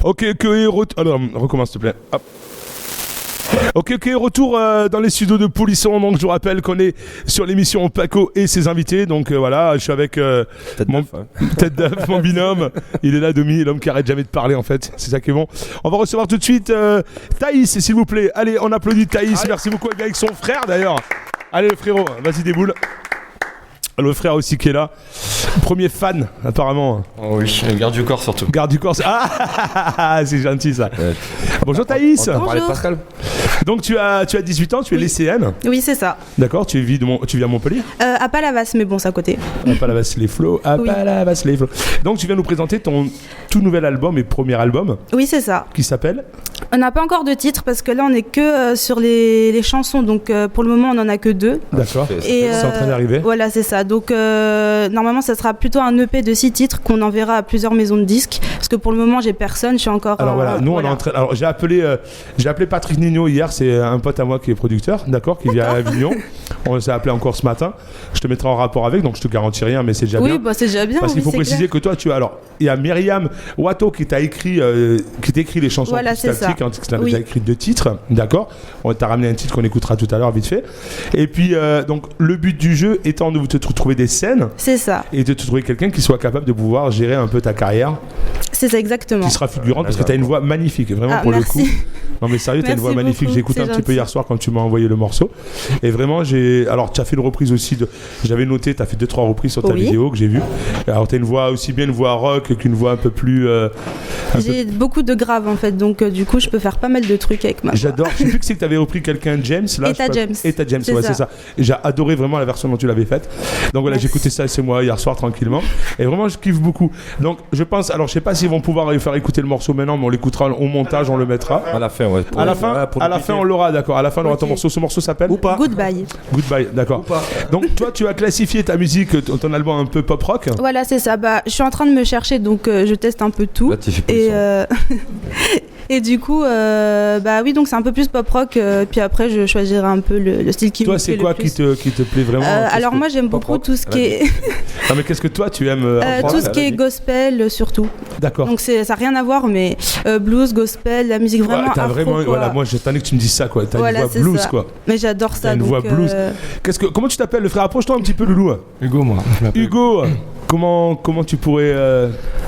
Ok, alors, recommence s'il te plaît. Hop. Ok, retour dans les studios de Polisson. Donc je vous rappelle qu'on est sur l'émission Paco et ses invités. Donc voilà, je suis avec Tête d'œuf, mon binôme. Il est là, Domi, l'homme qui arrête jamais de parler en fait. C'est ça qui est bon. On va recevoir tout de suite Thaïs, s'il vous plaît. Allez, on applaudit Thaïs. Allez. Merci beaucoup avec son frère d'ailleurs. Allez le frérot, vas-y déboule. Le frère aussi qui est là. Premier fan, apparemment. Oh oui, garde du corps surtout. Garde du corps, c'est gentil ça. Bonjour Thaïs. Bonjour. Pascal. Donc tu as 18 ans, tu es lycéenne. Oui, c'est ça. D'accord, tu viens à Montpellier. À Palavas, mais bon, c'est à côté. À Palavas-les-Flots. Palavas-les-Flots. Donc tu viens nous présenter ton tout nouvel album et premier album. Oui, c'est ça. Qui s'appelle ? On n'a pas encore de titre parce que là on est que sur les chansons, donc pour le moment on en a que 2. D'accord. Et c'est en train d'arriver. Voilà, c'est ça. Donc normalement ça sera plutôt un EP de 6 titres qu'on enverra à plusieurs maisons de disques parce que pour le moment j'ai personne, je suis encore. Alors voilà, nous on est en train. Alors j'ai appelé Patrick Nino hier, c'est un pote à moi qui est producteur, d'accord, qui vient à Avignon. On s'est appelé encore ce matin. Je te mettrai en rapport avec, donc je te garantis rien, mais c'est déjà bien. Oui, bah c'est déjà bien. Parce qu'il faut préciser que toi il y a Myriam Watto qui t'a écrit les chansons. Voilà, c'est ça. Quand tu avais déjà écrit 2 titres, d'accord. On t'a ramené un titre qu'on écoutera tout à l'heure vite fait. Et puis donc le but du jeu étant de te trouver des scènes. C'est ça. Et de te trouver quelqu'un qui soit capable de pouvoir gérer un peu ta carrière. C'est ça exactement. Qui sera fulgurante parce que tu as une voix magnifique, vraiment pour merci. Le coup. Non mais sérieux, tu as une voix magnifique. J'ai écouté un petit peu hier soir quand tu m'as envoyé le morceau. Et vraiment alors tu as fait une reprise aussi j'avais noté, tu as fait 2-3 reprises sur ta vidéo que j'ai vue. Alors tu as une voix aussi bien une voix rock qu'une voix un peu plus j'ai beaucoup de graves en fait, donc du coup je peux faire pas mal de trucs avec ma voix. J'adore. Je sais plus que c'est que tu avais repris quelqu'un James là. Eta James, ouais, c'est ça. Et j'ai adoré vraiment la version dont tu l'avais faite. Donc voilà, j'ai écouté ça chez moi hier soir tranquillement. Et vraiment je kiffe beaucoup. Donc je pense, alors je sais pas s'ils vont pouvoir faire écouter le morceau maintenant, mais on l'écoutera au montage, on le mettra. À la fin, ouais. À la fin, on l'aura, d'accord. À la fin, on aura ton morceau. Ce morceau s'appelle ou pas Goodbye. Goodbye, d'accord. Donc toi, tu as classifié ta musique, ton album un peu pop rock. Voilà, c'est ça. Bah, je suis en train de me chercher, donc je teste un peu tout. Là, et du coup, bah oui, donc c'est un peu plus pop rock. Puis après, je choisirai un peu le style qui me plaît. Toi, c'est quoi qui te plaît vraiment alors moi, j'aime beaucoup tout ce qui est. Non, mais qu'est-ce que toi tu aimes tout ce qui est gospel surtout. D'accord. Donc ça n'a rien à voir, mais blues, gospel, la musique vraiment. T'as afro, vraiment, voilà, moi j'attendais que tu me dises ça, quoi. T'as une voix blues, ça. quoi. Mais j'adore ça. T'as une voix blues. Comment tu t'appelles, le frère? Approche-toi un petit peu, Loulou. Hugo, moi. Hugo. Comment tu pourrais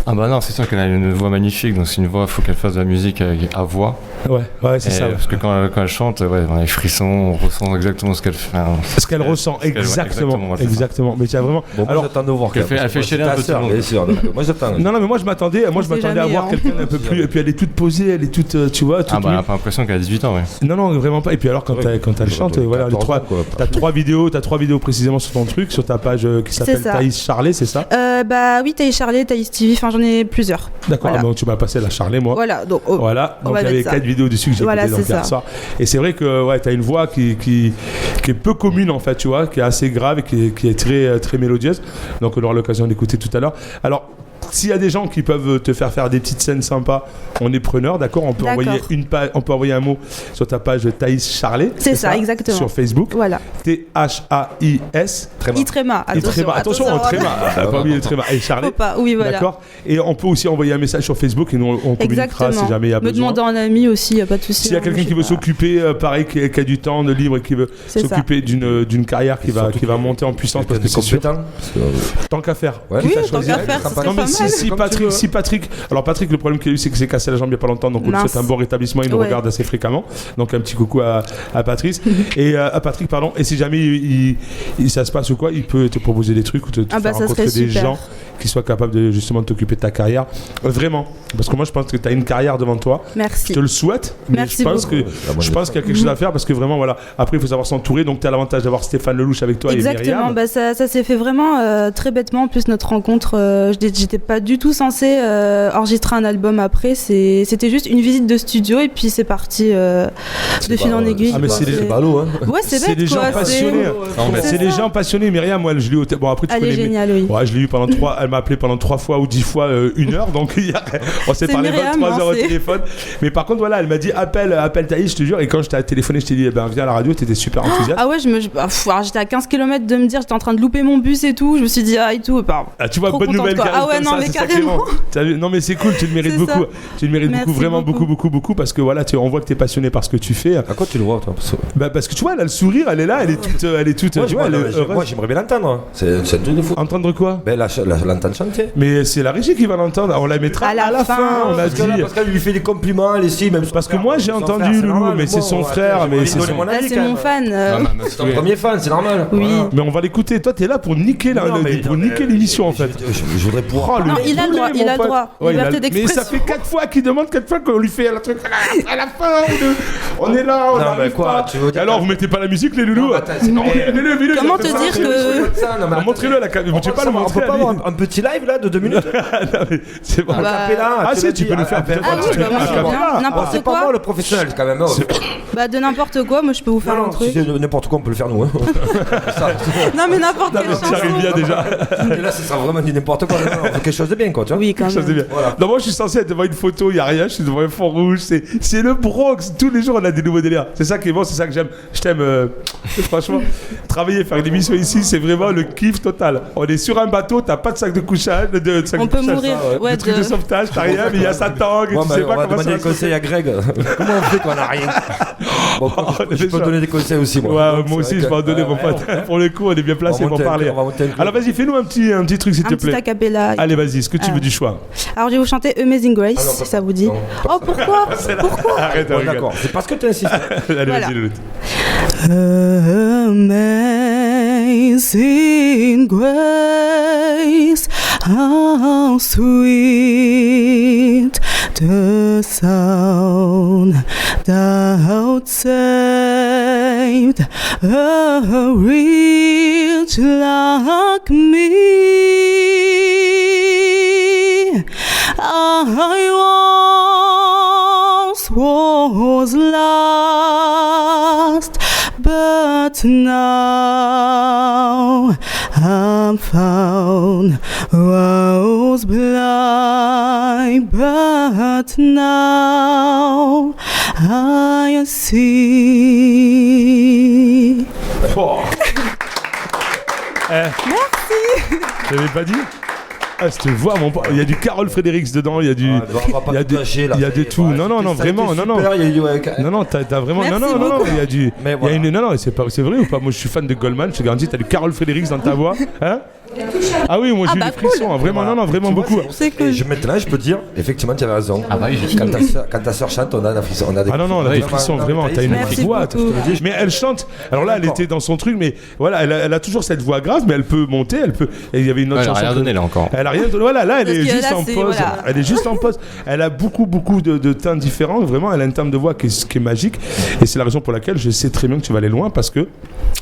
Ah bah non, c'est sûr qu'elle a une voix magnifique, donc c'est une voix, il faut qu'elle fasse de la musique à voix. Ouais, c'est ça. Parce que quand elle chante, on a les frissons, on ressent exactement ce qu'elle fait. Ce qu'elle ressent, exactement. Mais tu as vraiment. Bon, alors j'attends de voir qu'elle fait chialer un peu tout le monde. Bien sûr. Moi j'attends. Non, mais moi je m'attendais à voir quelqu'un un peu plus. Et puis elle est toute posée, elle est toute, tu vois. Ah bah elle a pas l'impression qu'elle a 18 ans, ouais. Non, vraiment pas. Et puis alors quand elle chante, voilà, t'as 3 vidéos précisément sur ton truc, sur ta page qui s'appelle Thaïs Charlet, c'est ça? Bah oui, Thaïs Charlet, Thaïs TV, enfin j'en ai plusieurs. D'accord, donc tu m'as passé la Charlet, moi. Voilà, donc il y avait 4 vidéos dessus que j'ai écoutées donc hier soir. Et c'est vrai que t'as une voix qui est peu commune en fait, tu vois, qui est assez grave et qui est très, très mélodieuse. Donc on aura l'occasion d'écouter tout à l'heure. Alors, s'il y a des gens qui peuvent te faire des petites scènes sympas, on est preneur, d'accord. On peut envoyer un mot sur ta page Thaïs Charlet. C'est ça, exactement. Sur Facebook. Voilà. THAIS. Tréma. Attention, Tréma. Pas oublier le Tréma. Et Charlet. Oui, voilà. D'accord. Et on peut aussi envoyer un message sur Facebook et nous on communiquera si jamais il y a besoin. Me demander un ami aussi, il n'y a pas de souci. S'il y a quelqu'un qui veut s'occuper, pareil, qui a du temps de libre et qui veut s'occuper d'une carrière qui va monter en puissance parce que c'est sûr. Tant qu'à faire. Oui, tant qu'à faire, ça serait pas mal. Si Patrick, alors Patrick, le problème qu'il a eu, c'est qu'il s'est cassé la jambe il n'y a pas longtemps, donc on lui souhaite un bon rétablissement. Il nous regarde assez fréquemment, donc un petit coucou à Patrice et à Patrick, pardon. Et si jamais ça se passe ou quoi, il peut te proposer des trucs ou te faire rencontrer des gens qui soient capables de justement t'occuper de ta carrière, vraiment, parce que moi je pense que tu as une carrière devant toi. Merci. Je te le souhaite, mais je pense qu'il y a quelque chose à faire parce que vraiment voilà. Après il faut savoir s'entourer, donc tu as l'avantage d'avoir Stéphane Lelouch avec toi. Exactement. Et Myriam. Ça s'est fait vraiment très bêtement. En plus notre rencontre, j'étais pas du tout censée enregistrer un album après. C'était juste une visite de studio et puis c'est parti de fil en aiguille. Ah mais c'est des ballots, hein. Ouais, c'est des gens passionnés. C'est des gens passionnés. Myriam, moi je l'ai eu. Bon après tu connais. Elle est géniale, oui. Ouais, je l'ai eu pendant 3. elle m'a appelé pendant 3 fois ou 10 fois 1 heure, donc on s'est parlé 23 heures au téléphone. Mais par contre, voilà, elle m'a dit appelle Thaïs, je te jure. Et quand je t'ai téléphoné, je t'ai dit viens à la radio, t'étais super enthousiaste. Ah ouais, alors, j'étais à 15 km de me dire, j'étais en train de louper mon bus et tout. Je me suis dit et tout. Tu vois, bonne nouvelle. Ah ouais, non, mais carrément. Non, mais c'est cool, tu le mérites beaucoup. Tu le mérites beaucoup, vraiment beaucoup, parce que voilà, on voit que t'es passionné par ce que tu fais. À quoi tu le vois, toi? Parce que tu vois, elle a le sourire, elle est là, elle est toute. Moi, j'aimerais bien l'entendre. C'est un truc de fou. Entendre quoi? L'entendre chanter. Mais c'est la régie qui va l'entendre. On la mettra à la fin. On a dit. Parce qu'elle lui fait des compliments, elle est même. Parce que moi, j'ai entendu Loulou, mais c'est son frère. Mais c'est mon fan. C'est ton premier fan, c'est normal. Oui. Mais on va l'écouter. Toi, t'es là pour niquer l'émission, en fait. Je voudrais pouvoir. Non, il a le droit. Liberté d'expression. Mais ça fait 4 fois qu'il demande 4 fois qu'on lui fait un truc à la fin. On est là, on n'arrive pas. Alors, vous mettez pas la musique, les loulous? Comment te dire que... Montrez-le à la caméra. Tu peux pas le montrer. On peut pas avoir un petit live là de 2 minutes? C'est bon. Ah si, tu peux le faire. N'importe quoi. C'est pas moi le professionnel quand même. De n'importe quoi, moi je peux vous faire un truc. N'importe quoi, on peut le faire nous. Non mais n'importe quelle chanson. J'arrive bien déjà. Et là, ça sera vraiment du n'importe quoi. On fait quelque chose de bien, quoi, tu vois. Oui, quand même. Non, moi je suis censé être devant une photo, il y a rien, je suis devant un fond rouge, c'est le Bronx. Tous les jours on a des nouveaux délires. C'est ça qui est bon, c'est ça que j'aime. Je t'aime, franchement. Travailler, faire une émission ici, c'est vraiment le kiff total. On est sur un bateau, t'as pas de sac de couchage, on peut mourir. De trucs de sauvetage, t'as rien, mais il y a sa tangue. Tu sais pas comment demander des conseils à Greg. Comment on fait quand on a rien? Bon, je peux donner des conseils aussi, moi. Ouais, moi aussi, je vais en donner, mon pote. Pour le coup, on est bien placé pour parler. Alors, vas-y, fais-nous un petit truc, s'il te plaît. Un petit acapella. Allez, vas-y, ce que tu veux du choix. Alors, je vais vous chanter Amazing Grace, si ça vous dit. Oh, pourquoi? Arrête, d'accord. C'est parce que tu insistes. Allez, vas-y, Louloute. Amazing Grace, how sweet the sound that saved a wretch like me. I once was lost, but now I'm found. I was blind, but now I see. Merci. Je l'avais pas dit? Ah, cette voix, mon pote. Il y a du Carole Fredericks dedans, il y a du. Il y a de tout. Non, vraiment, non. Non, t'as vraiment. Non, il y a du. Il y a une. Non, c'est vrai ou pas? Moi, je suis fan de Goldman, je te garantis, t'as du Carole Fredericks dans ta voix. Hein? Ah oui, moi j'ai eu des frissons, cool. Vraiment, non, vraiment beaucoup. Maintenant, je peux dire, effectivement, tu avais raison. Ah bah oui, quand ta soeur chante, on a des frissons. Ah non, on a des frissons, vraiment, t'as une voix. Mais elle chante, alors là, elle était dans son truc, mais voilà, elle a toujours cette voix grave, mais elle peut monter, elle peut. Et il y avait une autre chanson. Elle a rien donné là encore. Elle a rien donné, voilà, là, elle est juste en pause. Elle est juste en pause. Elle a beaucoup de teintes différents, vraiment, elle a une teinte de voix qui est magique. Et c'est la raison pour laquelle je sais très bien que tu vas aller loin, parce que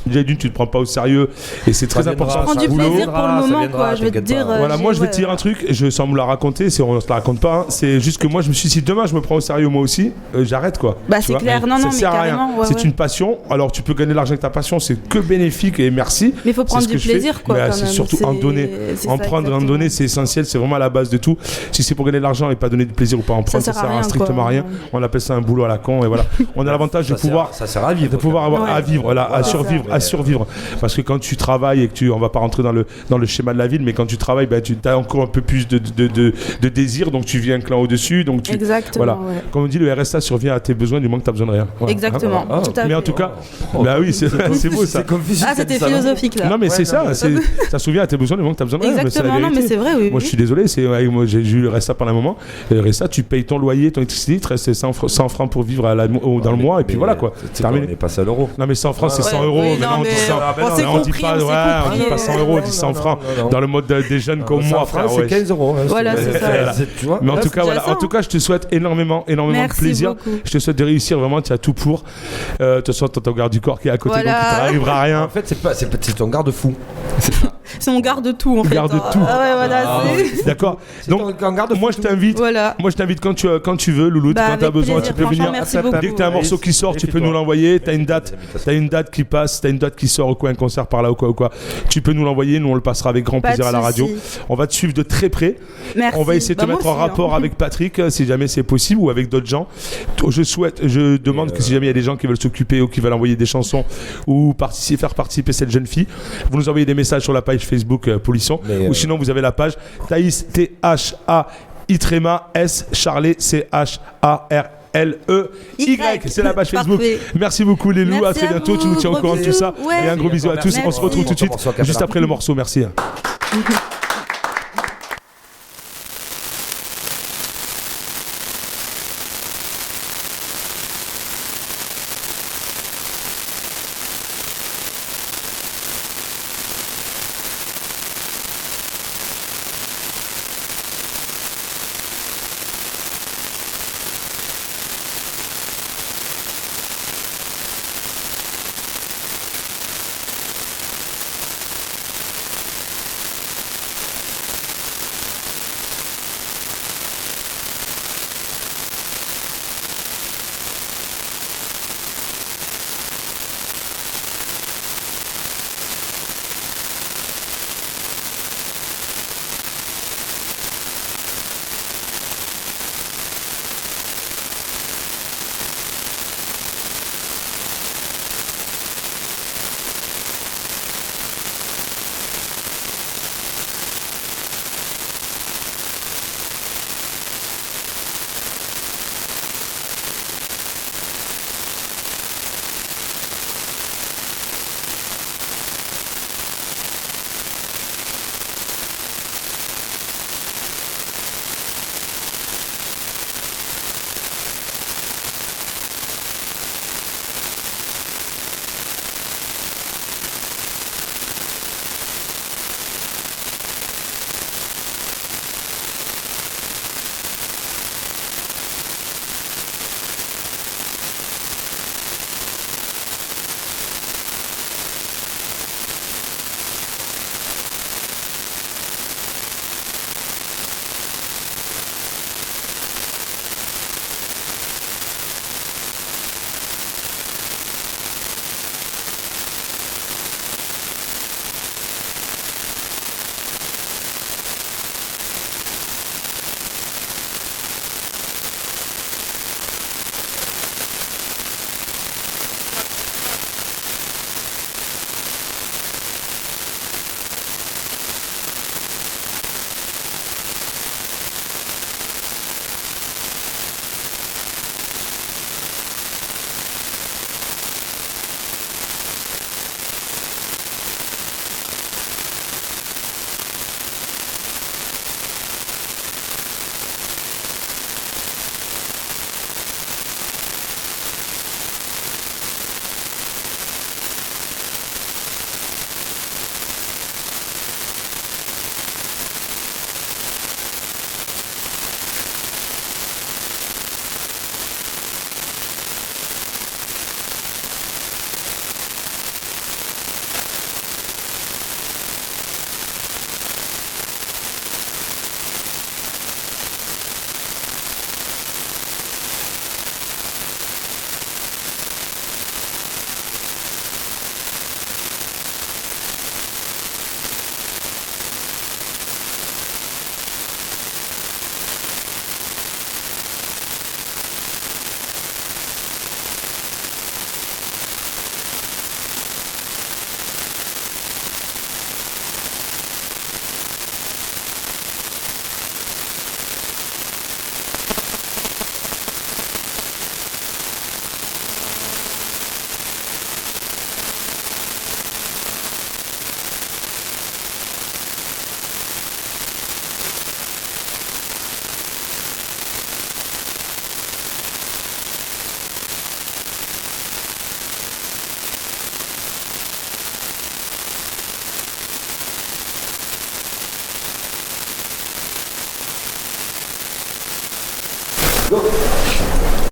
déjà d'une, tu te prends pas au sérieux, et c'est très important. Prends du plaisir pour le moment, quoi. Je vais te dire. Voilà, moi je vais te dire un truc, sans me la raconter, on se la raconte pas, hein. C'est juste que moi je me suis dit, si demain je me prends au sérieux moi aussi, j'arrête quoi. Bah c'est clair, non, mais carrément. C'est une passion, alors tu peux gagner de l'argent avec ta passion, c'est que bénéfique et merci. Mais il faut prendre du plaisir quoi. C'est surtout en donner. En prendre et en donner, c'est essentiel, c'est vraiment la base de tout. Si c'est pour gagner de l'argent et pas donner du plaisir ou pas en prendre, ça sert à strictement rien. On appelle ça un boulot à la con et voilà. On a l'avantage de pouvoir. Ça sert à vivre. De pouvoir avoir à vivre, voilà, à survivre. Parce que quand tu travailles et que on va pas rentrer dans le schéma de la ville, mais quand tu travailles, tu as encore un peu plus de désir, donc tu viens un clan au-dessus. Donc exactement. Voilà. Ouais. Comme on dit, le RSA survient à tes besoins du moment que tu as besoin de rien. Voilà. Exactement. Tout à fait. Mais en tout cas, bah oui, c'est beau ça. C'était philosophique là. Non, mais c'est ça. Ça survient à tes besoins du moment que tu as besoin de rien. Exactement. Non, mais c'est vrai, oui. Moi, je suis désolé. Moi, j'ai eu le RSA pendant un moment. Le RSA, tu payes ton loyer, ton électricité, il te reste 100 francs pour vivre dans le mois, et puis voilà quoi. On est passé à l'euro. Non, mais 100 francs, c'est 100 euros. Maintenant, on dit pas 100 euros, on dit 100 francs. Dans le mode des jeunes comme moi, frère. C'est 15 euros. Voilà, c'est ça. Mais en tout cas, voilà. En tout cas, je te souhaite énormément de plaisir. Je te souhaite de réussir vraiment. Tu as tout pour. De toute façon, t'as ton garde du corps qui est à côté, donc il t'arrivera rien. En fait, c'est ton garde-fou. C'est mon garde-tout en fait. Garde-tout. Ah ouais, voilà. D'accord. Donc, moi, je t'invite. Moi, je t'invite quand tu veux, Louloute. Quand tu as besoin, tu peux venir. Dès que tu as un morceau qui sort, tu peux nous l'envoyer. Tu as une date qui passe, tu as une date qui sort ou quoi, un concert par là ou quoi. Tu peux nous l'envoyer, nous on le passera avec grand plaisir à la radio. On va te suivre de très près. Merci. On va essayer de te mettre en rapport avec Patrick si jamais c'est possible ou avec d'autres gens. Je demande que si jamais il y a des gens qui veulent s'occuper ou qui veulent envoyer des chansons ou faire participer cette jeune fille, vous nous envoyez des messages sur la page Facebook Polisson ou sinon vous avez la page Thaïs T-H-A-I-S Charlet C-H-A-R-L-E-Y. C'est la page Facebook. Parfait. Merci beaucoup les loups. À très bientôt. Tu nous tiens au courant de tout ça. Ouais. Et un gros bisou à tous. Merci. On se retrouve tout de suite juste après le morceau. Merci.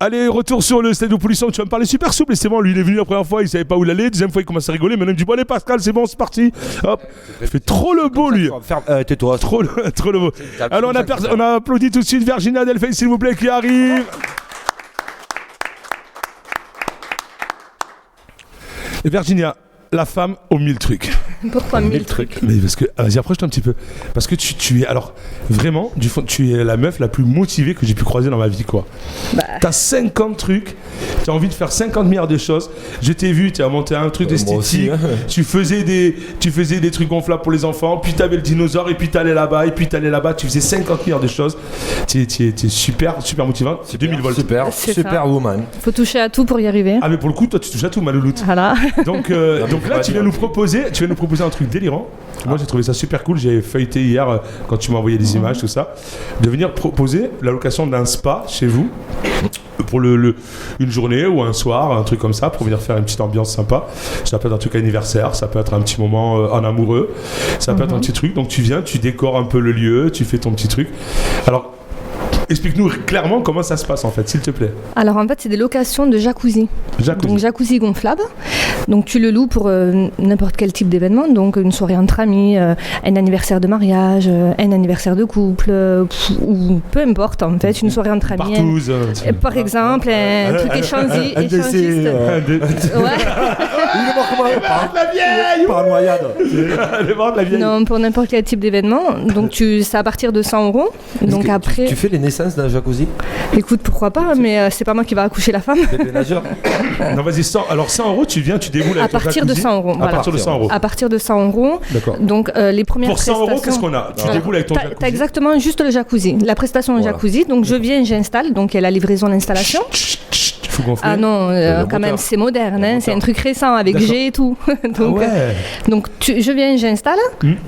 Allez, retour sur le stade de Polisson. Tu vas me parler super souple. Et c'est bon, lui il est venu la première fois, il savait pas où il allait. Deuxième fois, il commence à rigoler. Maintenant, il me dit bon, allez, Pascal, c'est bon, c'est parti. Hop, il fait trop le beau, lui. Tais-toi. Trop le beau. Alors, on a applaudi tout de suite Virginia Delphin, s'il vous plaît, qui arrive. Et Virginia, la femme aux 1000 trucs. Pourquoi 1000 trucs? Mais parce que, vas-y, approche-toi un petit peu. Parce que tu es, alors, vraiment, du fond, tu es la meuf la plus motivée que j'ai pu croiser dans ma vie, quoi. T'as 50 trucs, tu as envie de faire 50 milliards de choses. Je t'ai vu, tu as monté un truc d'esthétique. Tu faisais des trucs gonflables pour les enfants, puis t'avais le dinosaure, et puis t'allais là-bas, tu faisais 50 milliards de choses. Tu es super motivante. C'est 2000 volts. Super woman. Faut toucher à tout pour y arriver. Ah, mais pour le coup, toi, tu touches à tout, ma louloute. Voilà. Donc là, tu viens nous proposer un truc délirant. Moi, j'ai trouvé ça super cool. J'ai feuilleté hier, quand tu m'as envoyé des images, tout ça, de venir proposer la location d'un spa chez vous pour une journée ou un soir, un truc comme ça, pour venir faire une petite ambiance sympa. Ça peut être un truc anniversaire, ça peut être un petit moment en amoureux, ça peut être un petit truc. Donc tu viens, tu décores un peu le lieu, tu fais ton petit truc. Alors, explique-nous clairement comment ça se passe en fait, s'il te plaît. Alors en fait, c'est des locations de jacuzzi. Donc jacuzzi gonflable. Donc tu le loues pour n'importe quel type d'événement. Donc une soirée entre amis, un anniversaire de mariage, un anniversaire de couple, ou peu importe en fait, une soirée entre amis. Partouze. Par exemple, un truc échangiste. Ouais. Il est mort comment? La vieille. Paranoïade. Elle est morte la vieille. Non, pour n'importe quel type d'événement. Donc c'est à partir de 100 €. Donc après. Tu fais les naissances d'un jacuzzi? Écoute, pourquoi pas, mais c'est pas moi qui va accoucher la femme. Non, vas-y, 100 €, tu viens, tu déboules avec à partir de 100 €. À partir de 100 €. À partir de 100 €. D'accord. Donc les premières pour 100 prestations. €, qu'est-ce qu'on a? Tu déboules avec ton jacuzzi. T'as exactement juste le jacuzzi, la prestation jacuzzi. Donc je viens, j'installe, donc il y a la livraison, l'installation. Faut gonfler. Ah non, quand même, c'est moderne, hein, c'est un truc récent avec G et tout. Donc je viens, j'installe,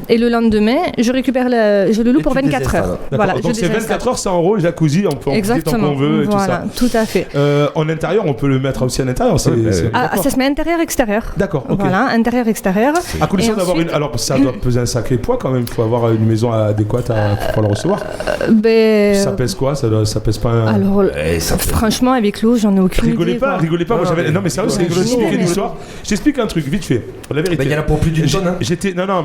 et le lendemain, je le loue pour 24 heures. Voilà, donc c'est 24 heures, 100 €, jacuzzi, on peut en profiter tant qu'on veut et tout ça. Tout à fait. En intérieur, on peut le mettre aussi à l'intérieur. Ça se met intérieur-extérieur. D'accord, ok. Voilà, intérieur-extérieur. À condition d'avoir une. Alors ça doit peser un sacré poids quand même, il faut avoir une maison adéquate pour le recevoir. Ça pèse quoi? Ça pèse pas un. Alors, franchement, avec l'eau, j'en ai aucune idée. Rigolez pas, moi j'avais. Non, mais sérieux, c'est rigolo. Je t'explique une histoire. Je t'explique un truc, vite fait. La vérité. Il y en a pour plus d'une tonne. J'étais. Non,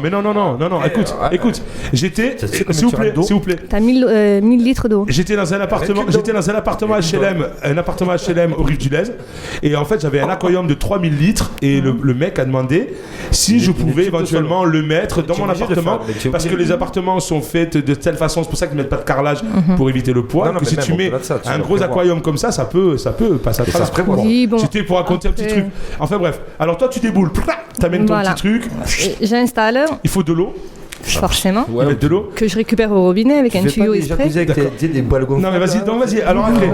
écoute. J'étais. S'il vous plaît. T'as 1000 litres d'eau. J'étais dans un appartement HLM au Rive du Lez. Et en fait, j'avais un aquarium de 3000 litres. Et le mec a demandé si je pouvais éventuellement le mettre dans mon appartement. Parce que les appartements sont faits de telle façon. C'est pour ça qu'ils ne mettent pas de carrelage pour éviter le poids. Que si tu mets un gros aquarium comme ça, ça peut passer à travers. C'était pour raconter un petit truc. Enfin bref. Alors toi, tu déboules. T'amènes ton petit truc. J'installe. Il faut de l'eau. Forcément. De l'eau que je récupère au robinet avec un tuyau exprès. Non mais vas-y. Alors après.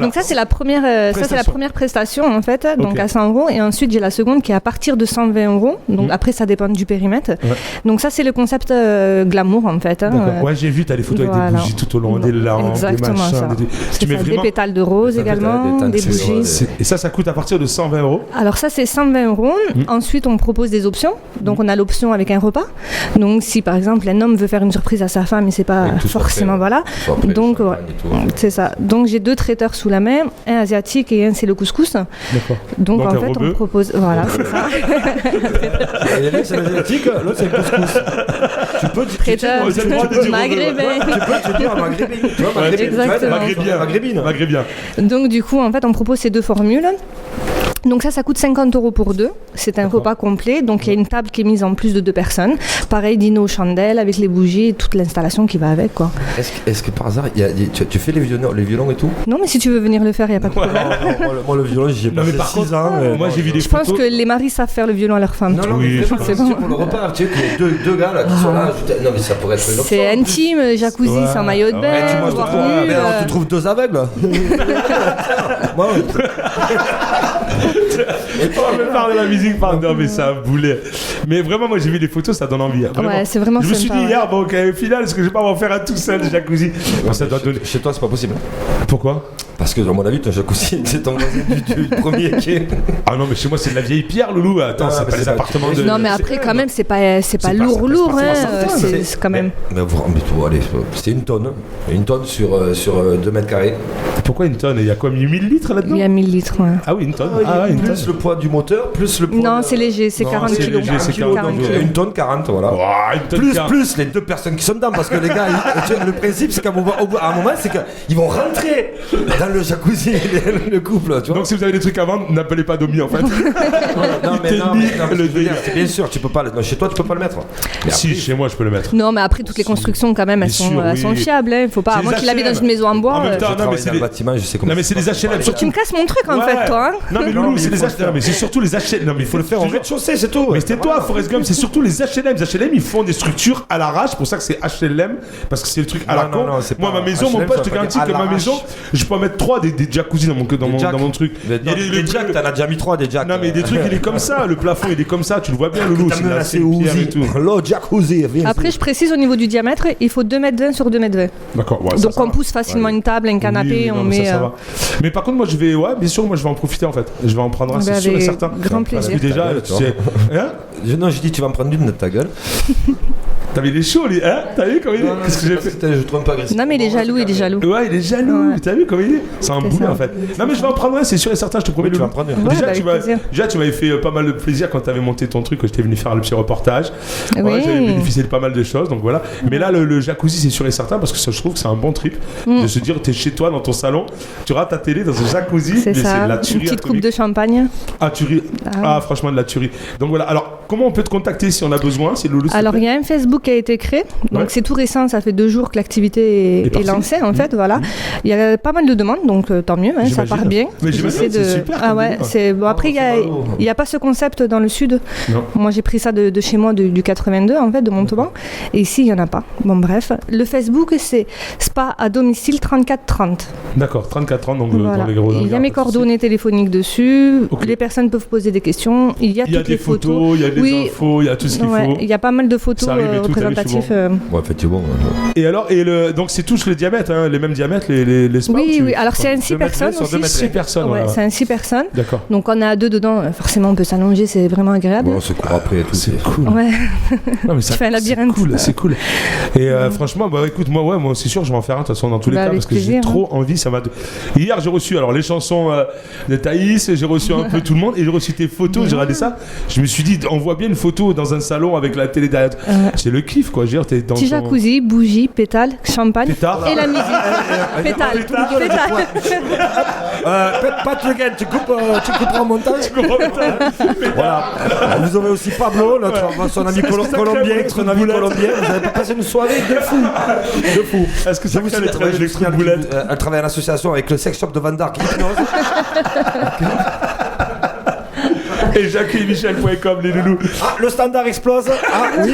Donc ça c'est la première prestation en fait, donc à 100 €, et ensuite j'ai la seconde qui est à partir de 120 €. Donc après ça dépend du périmètre. Donc ça c'est le concept glamour en fait. Ouais, j'ai vu, t'as les photos avec des bougies tout au long, des lampes, des machins, des pétales de rose également, des bougies. Et ça coûte à partir de 120 €. Alors ça c'est 120 €. Ensuite on propose des options. Donc on a l'option avec un repas. Donc si par exemple un homme veut faire une surprise à sa femme et c'est pas forcément donc c'est ça. Donc j'ai 2 traiteurs sous la main, un asiatique et un c'est le couscous. D'accord. Donc en fait on propose c'est ça. L'un c'est l'asiatique, l'autre c'est le couscous. Tu peux traiteur maghrébin. Tu peux dire maghrébin. Donc du coup en fait on propose ces 2 formules. Donc ça coûte 50 € pour 2. C'est un repas complet. Donc il y a une table qui est mise en plus de 2 personnes. Pareil, dîner aux chandelles avec les bougies et toute l'installation qui va avec, quoi. Est-ce que par hasard, tu fais les violons et tout? Non, mais si tu veux venir le faire, il n'y a pas de problème. Moi, le violon, j'y ai passé 6 ans. Moi, j'ai vu des photos. Je pense que les maris savent faire le violon à leur femme. Non, mais c'est bon. Pour le repas, tu sais, qu'il y a deux gars là qui sont là. Non, mais ça pourrait être une option. C'est intime, jacuzzi sans maillot de bain. Tu trouves 2 aveugles. Et on me parle de la musique, non mais c'est un boulet. Mais vraiment, moi j'ai vu les photos, ça donne envie. Vraiment. Ouais, c'est vraiment. Je me suis dit hier, bon, au final, est-ce que je vais pas m'en faire un tout seul, jacuzzi? Ça doit donner. Chez toi, c'est pas possible. Pourquoi? Parce que, à mon avis, ton jacuzzi, c'est ton du premier quai. Ah non, mais chez moi, c'est de la vieille pierre, Loulou. Attends, c'est pas les appartements de. Non, mais après, quand même, c'est pas lourd, hein. C'est quand même. Mais allez, c'est une tonne. Une tonne sur 2 mètres carrés. Pourquoi une tonne? Il y a quoi, 1000 litres là-dedans? Il y a 1000 litres, ouais. Ah oui, une tonne. Plus le poids poids du moteur plus le poids. Non, c'est léger, c'est 40 kg. C'est 40 kg. Une tonne 40, voilà. Plus les 2 personnes qui sont dedans, parce que les gars, le principe, c'est qu'à un moment, c'est qu'ils vont rentrer dans le jacuzzi, le couple. Tu vois. Donc si vous avez des trucs à vendre, n'appelez pas Domi en fait. Non, bien sûr, tu peux pas. Chez toi, tu peux pas le mettre. Si, chez moi, je peux le mettre. Non, mais après, toutes les constructions, quand même, elles sont fiables. Il faut pas. Moi qui l'habite dans une maison en bois. En même temps, non, mais c'est les bâtiments, je sais comment. Non, mais c'est les HLM. Tu me casses mon truc en fait, toi. Non, mais Loulou, c'est les HLM. Mais c'est surtout les HLM. Non, mais il faut le faire en rez-de-chaussée, c'est tout. Mais c'était toi, Forrest Gump, c'est surtout les HLM. Les HLM, ils font des structures à l'arrache. C'est pour ça que c'est HLM, parce que c'est le truc à la con. Moi, ma maison, mon pote, je te garantis que ma maison, je peux en mettre 3 des jacuzzi dans mon truc. Des jacks, t'en as déjà mis 3 des jacks. Non, mais des trucs, il est comme ça. Le plafond, il est comme ça. Tu le vois bien, Loulou. C'est la pierre et tout. Après, je précise au niveau du diamètre, il faut 2,20 m sur 2,20 m. D'accord. Donc on pousse facilement une table, un canapé, on met. Mais par contre, moi, bien sûr, moi, je vais en profiter en fait. Je vais en prendre un, c'est sûr et certain. Grand plaisir. Parce que déjà, tu sais. Non, j'ai dit, tu vas en prendre une de ta gueule. T'as vu, il est chaud, lui, hein? T'as vu comment il est? Qu'est-ce que j'ai fait? Je trouve un peu agressif. Non, mais il est jaloux, Ouais, il est jaloux. T'as vu comment il est? C'est un boulet en fait. Non, mais je vais en prendre un, c'est sûr et certain, je te promets. Tu vas en prendre une. Déjà, tu m'avais fait pas mal de plaisir quand t'avais monté ton truc, que j'étais venu faire le petit reportage. Ouais, j'avais bénéficié de pas mal de choses, donc voilà. Mais là, le jacuzzi, c'est sûr et certain, parce que je trouve que c'est un bon trip de se dire, t'es chez toi, dans ton salon, tu auras ta télé dans un jacuzzi. C'est ça. Une petite coupe de champagne. Ah, franchement, de la tuerie. Donc voilà. Alors, comment on peut te contacter si on a besoin? Alors, il y a un Facebook qui a été créé. Donc c'est tout récent, ça fait 2 jours que l'activité est lancée en fait, voilà. Il y a pas mal de demandes, donc tant mieux, hein, ça part bien. Mais c'est super. Ah ouais, c'est bon. Après il y a pas ce concept dans le sud. Non. Moi j'ai pris ça de chez moi du 82 en fait, de Montauban, et ici il y en a pas. Bon bref, le Facebook c'est Spa à domicile 3430. D'accord, 3430 donc voilà. Dans les gros. Il y a mes coordonnées téléphoniques dessus. Okay. Les personnes peuvent poser des questions. Il y a toutes les photos, il y a des infos, il y a tout ce qu'il faut. Il y a pas mal de photos représentatives. Ouais, effectivement. Et alors, donc c'est tous les diamètres, hein, les mêmes diamètres, les spas? Oui. Alors c'est un 6 personnes aussi. 6 personnes. Ouais, c'est un 6 personnes. D'accord. Donc on a 2 dedans. Forcément, on peut s'allonger, c'est vraiment agréable. Bon, c'est court après et tout. C'est cool. Ouais. Non, mais ça, tu fais un labyrinthe. C'est cool. Et franchement, bah écoute, moi c'est sûr, je vais en faire un de toute façon dans tous les cas parce que j'ai trop envie. Ça m'a. Hier, j'ai reçu alors les chansons de Thaïs, j'ai reçu un peu tout le monde et j'ai reçu tes photos. J'ai regardé ça. Je me suis dit, on voit bien une photo dans un salon avec la télé derrière. C'est le kiff, quoi. T'es dans jacuzzi, bougie, pétale, champagne et la musique. Pétale. Pas de gain, tu couperas en montage. Voilà. Vous aurez aussi Pablo, son ami colombien, Vous avez passé une soirée de fou. Est-ce que ça vous savez les coups de boulette? Elle travaille en association avec le sex shop de Van Dark. Et jacquesmichel.com, les loulous. Ah, le standard explose. Ah oui,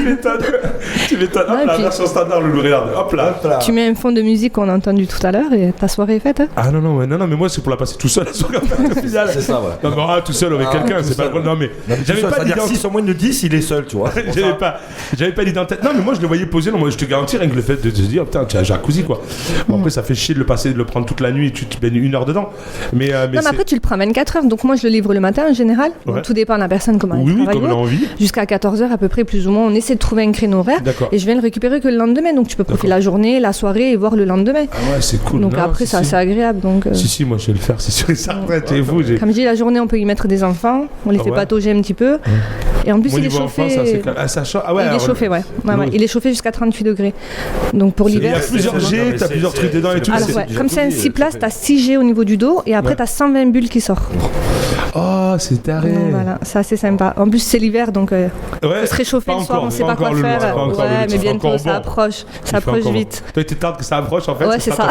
tu m'étonnes. Hop là, version standard, loulou, regarde. Hop là. Tu mets un fond de musique qu'on a entendu tout à l'heure et ta soirée est faite. Hein. Ah non, mais moi c'est pour la passer tout seul la soirée. C'est ça, ouais. Non, mais tout seul avec quelqu'un, c'est pas. Non, mais j'avais pas d'idée. Si sont moins de 10, il est seul, tu vois. J'avais pas l'idée en tête. Non, mais moi je le voyais poser. Non, moi je te garantis rien que le fait de se dire, putain, tu as un jacuzzi quoi. Bon, après ça fait chier de le prendre toute la nuit et tu te baignes 1 heure dedans. Mais après tu le prends 24 heures. Donc moi je le livre le matin en général. Tout dépend de la personne. Comme on a envie. Jusqu'à 14h à peu près, plus ou moins, on essaie de trouver un créneau horaire. Et je viens le récupérer que le lendemain. Donc tu peux profiter la journée, la soirée et voir le lendemain. Ah ouais, c'est cool. Donc après, c'est assez agréable. Donc, Si, moi je vais le faire, c'est sûr et certain. T'es fou. Comme je dis, la journée, on peut y mettre des enfants. On les fait patauger un petit peu. Et en plus, il est chauffé. Il est chauffé, ouais. Il est chauffé jusqu'à 38 degrés. Donc pour l'hiver. Il y a plusieurs G, t'as plusieurs trucs dedans et tout. Comme c'est un 6 places, t'as 6 G au niveau du dos et après, t'as 120 bulles qui sortent. Oh, c'est taré. Voilà, ça c'est sympa. En plus, c'est l'hiver, donc faut se réchauffer le soir, on sait pas quoi faire. Ouais, mais bientôt ça approche. Ça approche vite. Toi, tu tardes que ça approche en fait. Ouais, c'est ça.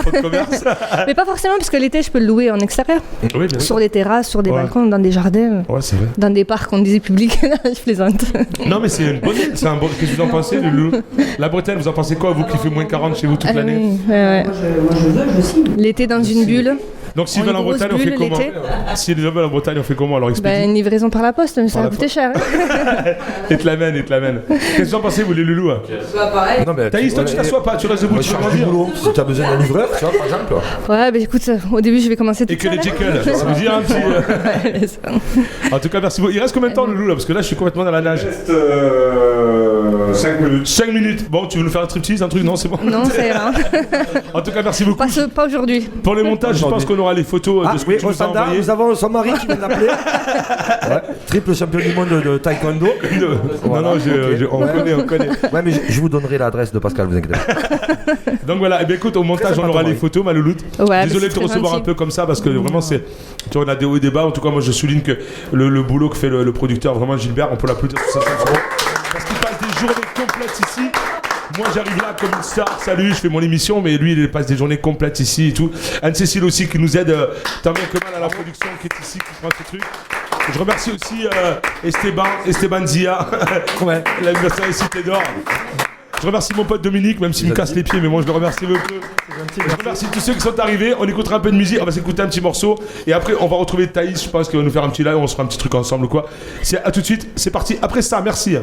Mais pas forcément, parce que l'été, je peux le louer en extérieur. Sur des terrasses, sur des balcons, dans des jardins. Ouais, c'est vrai. Dans des parcs, on disait publics. Je plaisante. Non, mais c'est une bonne idée. Qu'est-ce que vous en pensez, Loulou? La Bretagne, vous en pensez quoi, vous qui fait moins 40 chez vous toute l'année? Ouais. L'été dans une bulle. Donc s'ils veulent en Bretagne, on fait comment? S'ils veulent en Bretagne, on fait comment? Alors une livraison par la poste, ça va coûter cher. Et te l'amène. Qu'est-ce que vous en pensez, vous les loulous? Bah pareil. Thaïs, toi tu t'assois pas, tu restes debout, tu vas du boulot. Si tu as besoin d'un livreur, tu vois, par exemple. Ouais, bah écoute, au début je vais commencer tout seul. Et que les jiggles, ça veut dire un petit... En tout cas, merci beaucoup. Il reste combien de temps, Loulou, là? Parce que là, je suis complètement dans la nage. Il reste 5 minutes. 5 minutes. Bon, tu veux nous faire un striptease, un truc? Non, c'est bon. Non, ça ira. En tout cas, merci beaucoup. Pas aujourd'hui. Pour les montages, je pense qu'on aura les photos de ce que tu nous as envoyé. Nous avons son mari qui vient d'appeler. Triple champion du monde de taekwondo. Non, on connaît. Ouais, mais je vous donnerai l'adresse de Pascal, vous inquiétez pas. Donc voilà, et bien écoute, au montage, on aura les photos, ma louloute. Ouais, désolé de te recevoir un peu comme ça parce que vraiment, tu vois, on a des hauts et des bas. En tout cas, moi, je souligne que le boulot que fait le producteur, vraiment Gilbert, on peut l'applaudir sur sa chanson. Parce qu'il passe des journées complètes ici. Moi, j'arrive là comme une star. Salut, je fais mon émission, mais lui, il passe des journées complètes ici et tout. Anne-Cécile aussi qui nous aide tant bien que mal à la production, qui est ici, qui prend ce truc. Je remercie aussi Esteban Zia, l'anniversaire ici Cité d'Or. Je remercie mon pote Dominique, même s'il me casse les pieds, mais moi je le remercie beaucoup. Je remercie tous ceux qui sont arrivés. On écoutera un peu de musique, on va s'écouter un petit morceau. Et après, on va retrouver Thaïs, je pense qu'il va nous faire un petit live, on se fera un petit truc ensemble ou quoi. À tout de suite, c'est parti. Après ça, merci.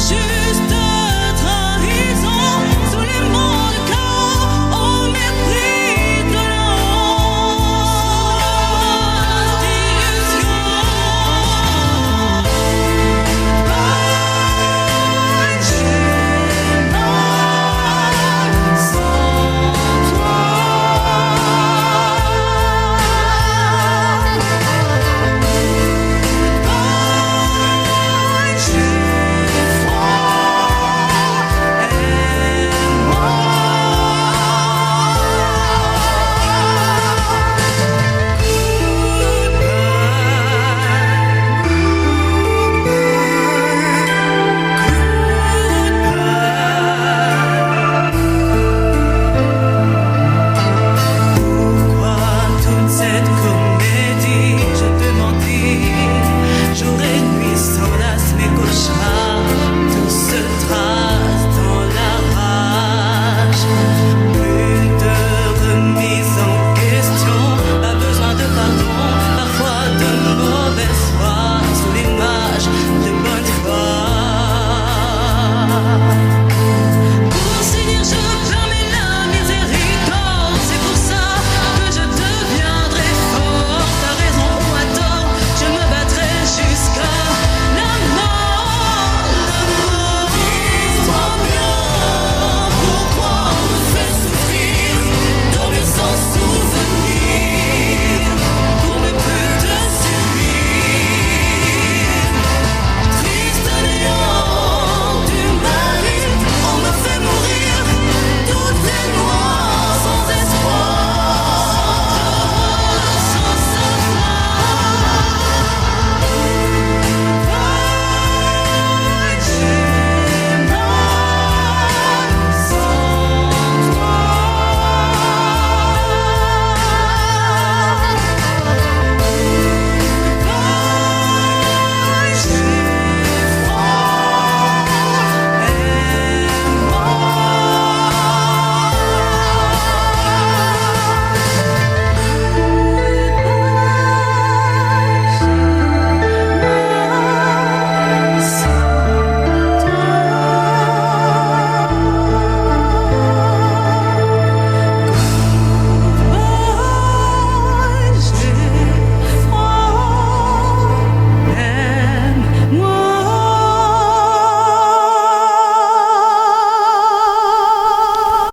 Juste trahison sous les mots.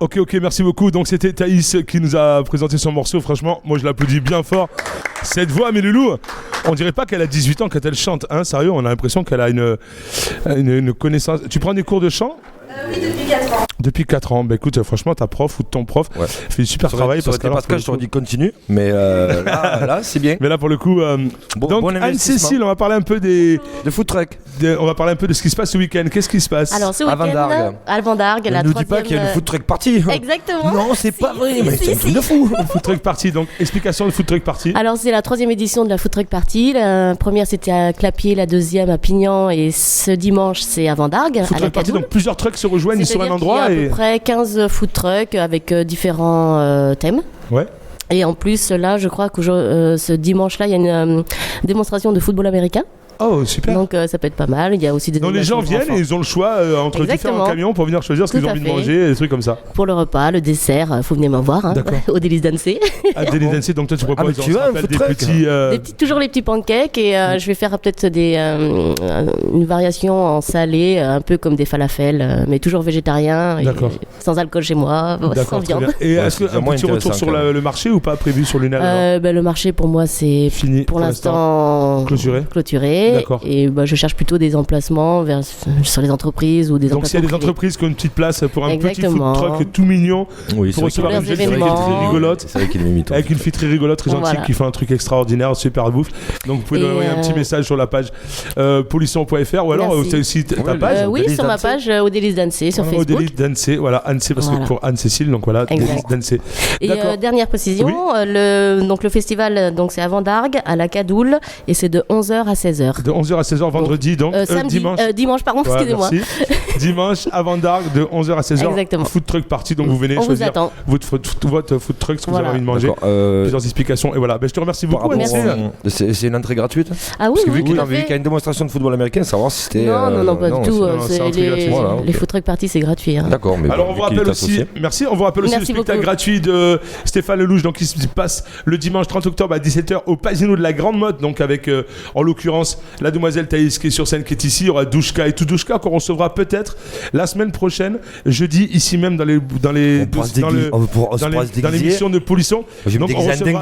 Ok, merci beaucoup. Donc c'était Thaïs qui nous a présenté son morceau. Franchement, moi je l'applaudis bien fort. Cette voix, mes loulous, on dirait pas qu'elle a 18 ans quand elle chante. Hein, sérieux, on a l'impression qu'elle a une connaissance. Tu prends des cours de chant ? Oui, depuis 4 ans. Depuis 4 ans. Bah écoute, franchement, ta prof ou ton prof fait du super travail. Parce que Pascal, je t'aurais dit continue, mais là, c'est bien. Mais là, pour le coup, donc Anne-Cécile, on va parler un peu de food truck. On va parler un peu de ce qui se passe ce week-end. Qu'est-ce qui se passe? Alors ce week-end, à Vendargue, la troisième. Ne nous dis pas qu'il y a une food truck party. Exactement. Non, c'est pas vrai, mais c'est un truc de fou. Food truck party. Donc explication de food truck party. Alors c'est la 3e édition de la food truck party. La première c'était à Clapier, la 2e à Pignan et ce dimanche c'est à Vendargue. Food truck party. Donc plusieurs trucks se rejoignent sur un endroit. Il y a à peu près 15 food trucks avec différents thèmes. Ouais. Et en plus, là, je crois que ce dimanche-là, il y a une démonstration de football américain. Oh, super. Donc ça peut être pas mal. Il y a aussi des. Donc les gens viennent et ils ont le choix entre différents camions pour venir choisir ce qu'ils ont envie de manger et des trucs comme ça. Pour le repas, le dessert, faut venir me voir hein, au Délice Dancé. À Délice Dancé, donc toi tu proposes toujours les petits pancakes et je vais faire peut-être une variation en salé, un peu comme des falafels, mais toujours végétarien, et sans alcool chez moi, sans viande. Et est-ce qu'un petit retour sur le marché ou pas prévu sur l'UNAL? Le marché pour moi c'est fini pour l'instant clôturé. D'accord. Et je cherche plutôt des emplacements sur les entreprises ou des donc s'il y a des entreprises qui ont une petite place pour un petit food truck tout mignon pour recevoir une jeune fille très rigolote, avec une fille très rigolote, très gentille qui fait un truc extraordinaire, super bouffe. Donc vous pouvez nous envoyer un petit message sur la page polisson.fr ou alors c'est aussi ta page. Oui, sur ma page au Délice Dancé sur Facebook. Au Délice Dancé, voilà, Anne-C parce que pour Anne-Cécile, donc voilà, Délice Dancé. Et dernière précision, le festival donc c'est à Vendargue, à la Cadoule et c'est de 11h à 16h. De 11h à 16h vendredi, donc dimanche, pardon, excusez-moi. Dimanche à Vendargue de 11h à 16h. Exactement. Food truck party, donc vous venez choisir votre food truck ce que vous avez envie de manger. Plusieurs explications et voilà. Je te remercie beaucoup. C'est une entrée gratuite. Ah oui, parce que vu qu'il y a une démonstration de football américain, savoir si c'était. Non, pas du tout. Les food truck party c'est gratuit. D'accord. Alors on vous rappelle aussi. Merci. On vous rappelle aussi le spectacle gratuit de Stéphane Lelouch, donc qui se passe le dimanche 30 octobre à 17h au Pasino de la Grande Motte, donc avec en l'occurrence la demoiselle Thaïs qui est sur scène, qui est ici. Il y aura Douchka et tout Douchka qu'on recevra peut-être la semaine prochaine, jeudi, ici même dans l'émission de Polisson. Donc on recevra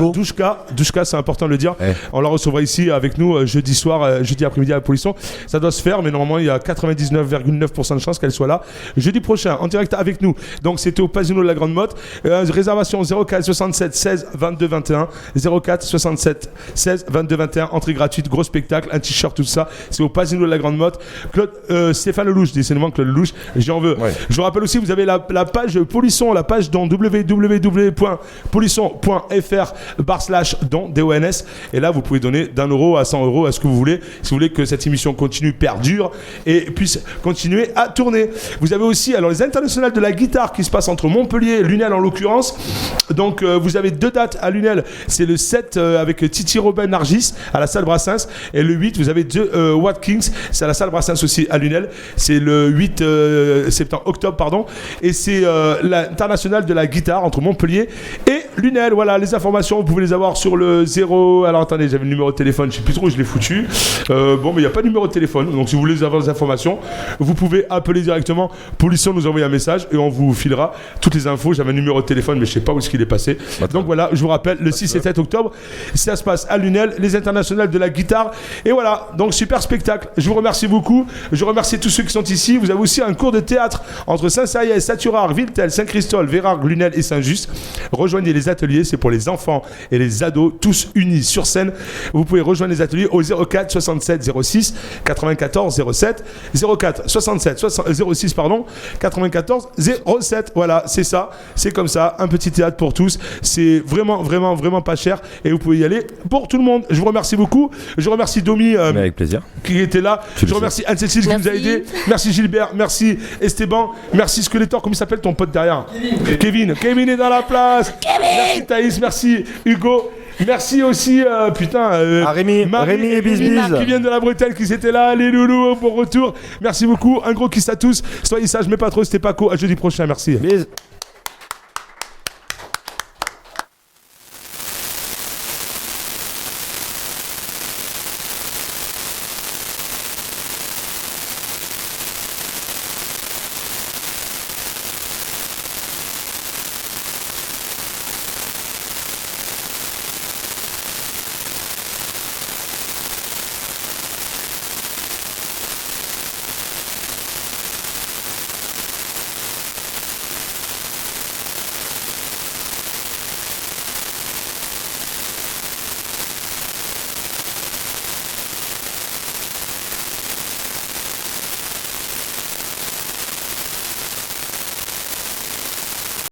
Douchka, c'est important de le dire. On la recevra ici avec nous jeudi soir, jeudi après-midi à Polisson. Ça doit se faire, mais normalement il y a 99,9% de chances qu'elle soit là jeudi prochain en direct avec nous. Donc c'était au Pasino de la Grande Motte. Réservation 04 67 16 22 21 04 67 16 22 21. Entrée gratuite, gros spectacle, un t-shirt, tout ça. C'est au Pasino de la Grande Motte. Stéphane Lelouch, décidément Claude Lelouch, j'en veux. Je vous rappelle aussi, vous avez la page Polisson, la page dans www.polisson.fr/don DONS. Et là, vous pouvez donner d'€1 à 100 € à ce que vous voulez. Si vous voulez que cette émission continue, perdure et puisse continuer à tourner. Vous avez aussi les internationales de la guitare qui se passent entre Montpellier et l'UNEL en l'occurrence. Donc vous avez 2 dates à l'UNEL. C'est le 7 avec Titi Robin Nargis à la salle Brassens. Et le 8, vous avez Watkins, c'est à la salle Brassens aussi à l'UNEL. C'est le 8 octobre, pardon. Et c'est l'international de la guitare entre Montpellier et l'UNEL. Voilà, les informations, vous pouvez les avoir sur le 0. Alors attendez, j'avais le numéro de téléphone, je sais plus trop où je l'ai foutu. Mais il n'y a pas de numéro de téléphone. Donc si vous voulez avoir des informations, vous pouvez appeler directement Polisson, nous envoyer un message et on vous filera toutes les infos. J'avais un numéro de téléphone, mais je sais pas où est-ce qu'il est passé. Donc voilà, je vous rappelle, le 6 et 7 octobre, ça se passe à l'UNEL, les internationales de la guitare. Et voilà, donc super spectacle. Je vous remercie beaucoup. Je remercie tous ceux qui sont ici. Vous avez aussi un cours de théâtre entre Saint-Sariès, Saturard, Viltel, Saint-Christol, Vérargues, Lunel et Saint-Just. Rejoignez les ateliers, c'est pour les enfants et les ados, tous unis sur scène. Vous pouvez rejoindre les ateliers au 04 67 06 94 07 04 67 06 94 07. Voilà, c'est ça, c'est comme ça, un petit théâtre pour tous. C'est vraiment pas cher et vous pouvez y aller pour tout le monde. Je vous remercie beaucoup. Je remercie Domi avec plaisir qui était là. Je remercie Anne-Cécile qui nous a aidé. Merci Gilbert, merci Esteban, merci Skeletor, comment il s'appelle ton pote derrière? Kevin est dans la place. Merci Thaïs, merci Hugo. Merci aussi, à Rémi et Bisbis qui viennent de la Bretagne, qui étaient là, les loulous, bon retour. Merci beaucoup, un gros kiss à tous. Soyez sages, mais pas trop, c'était Paco. À jeudi prochain, merci. Bis.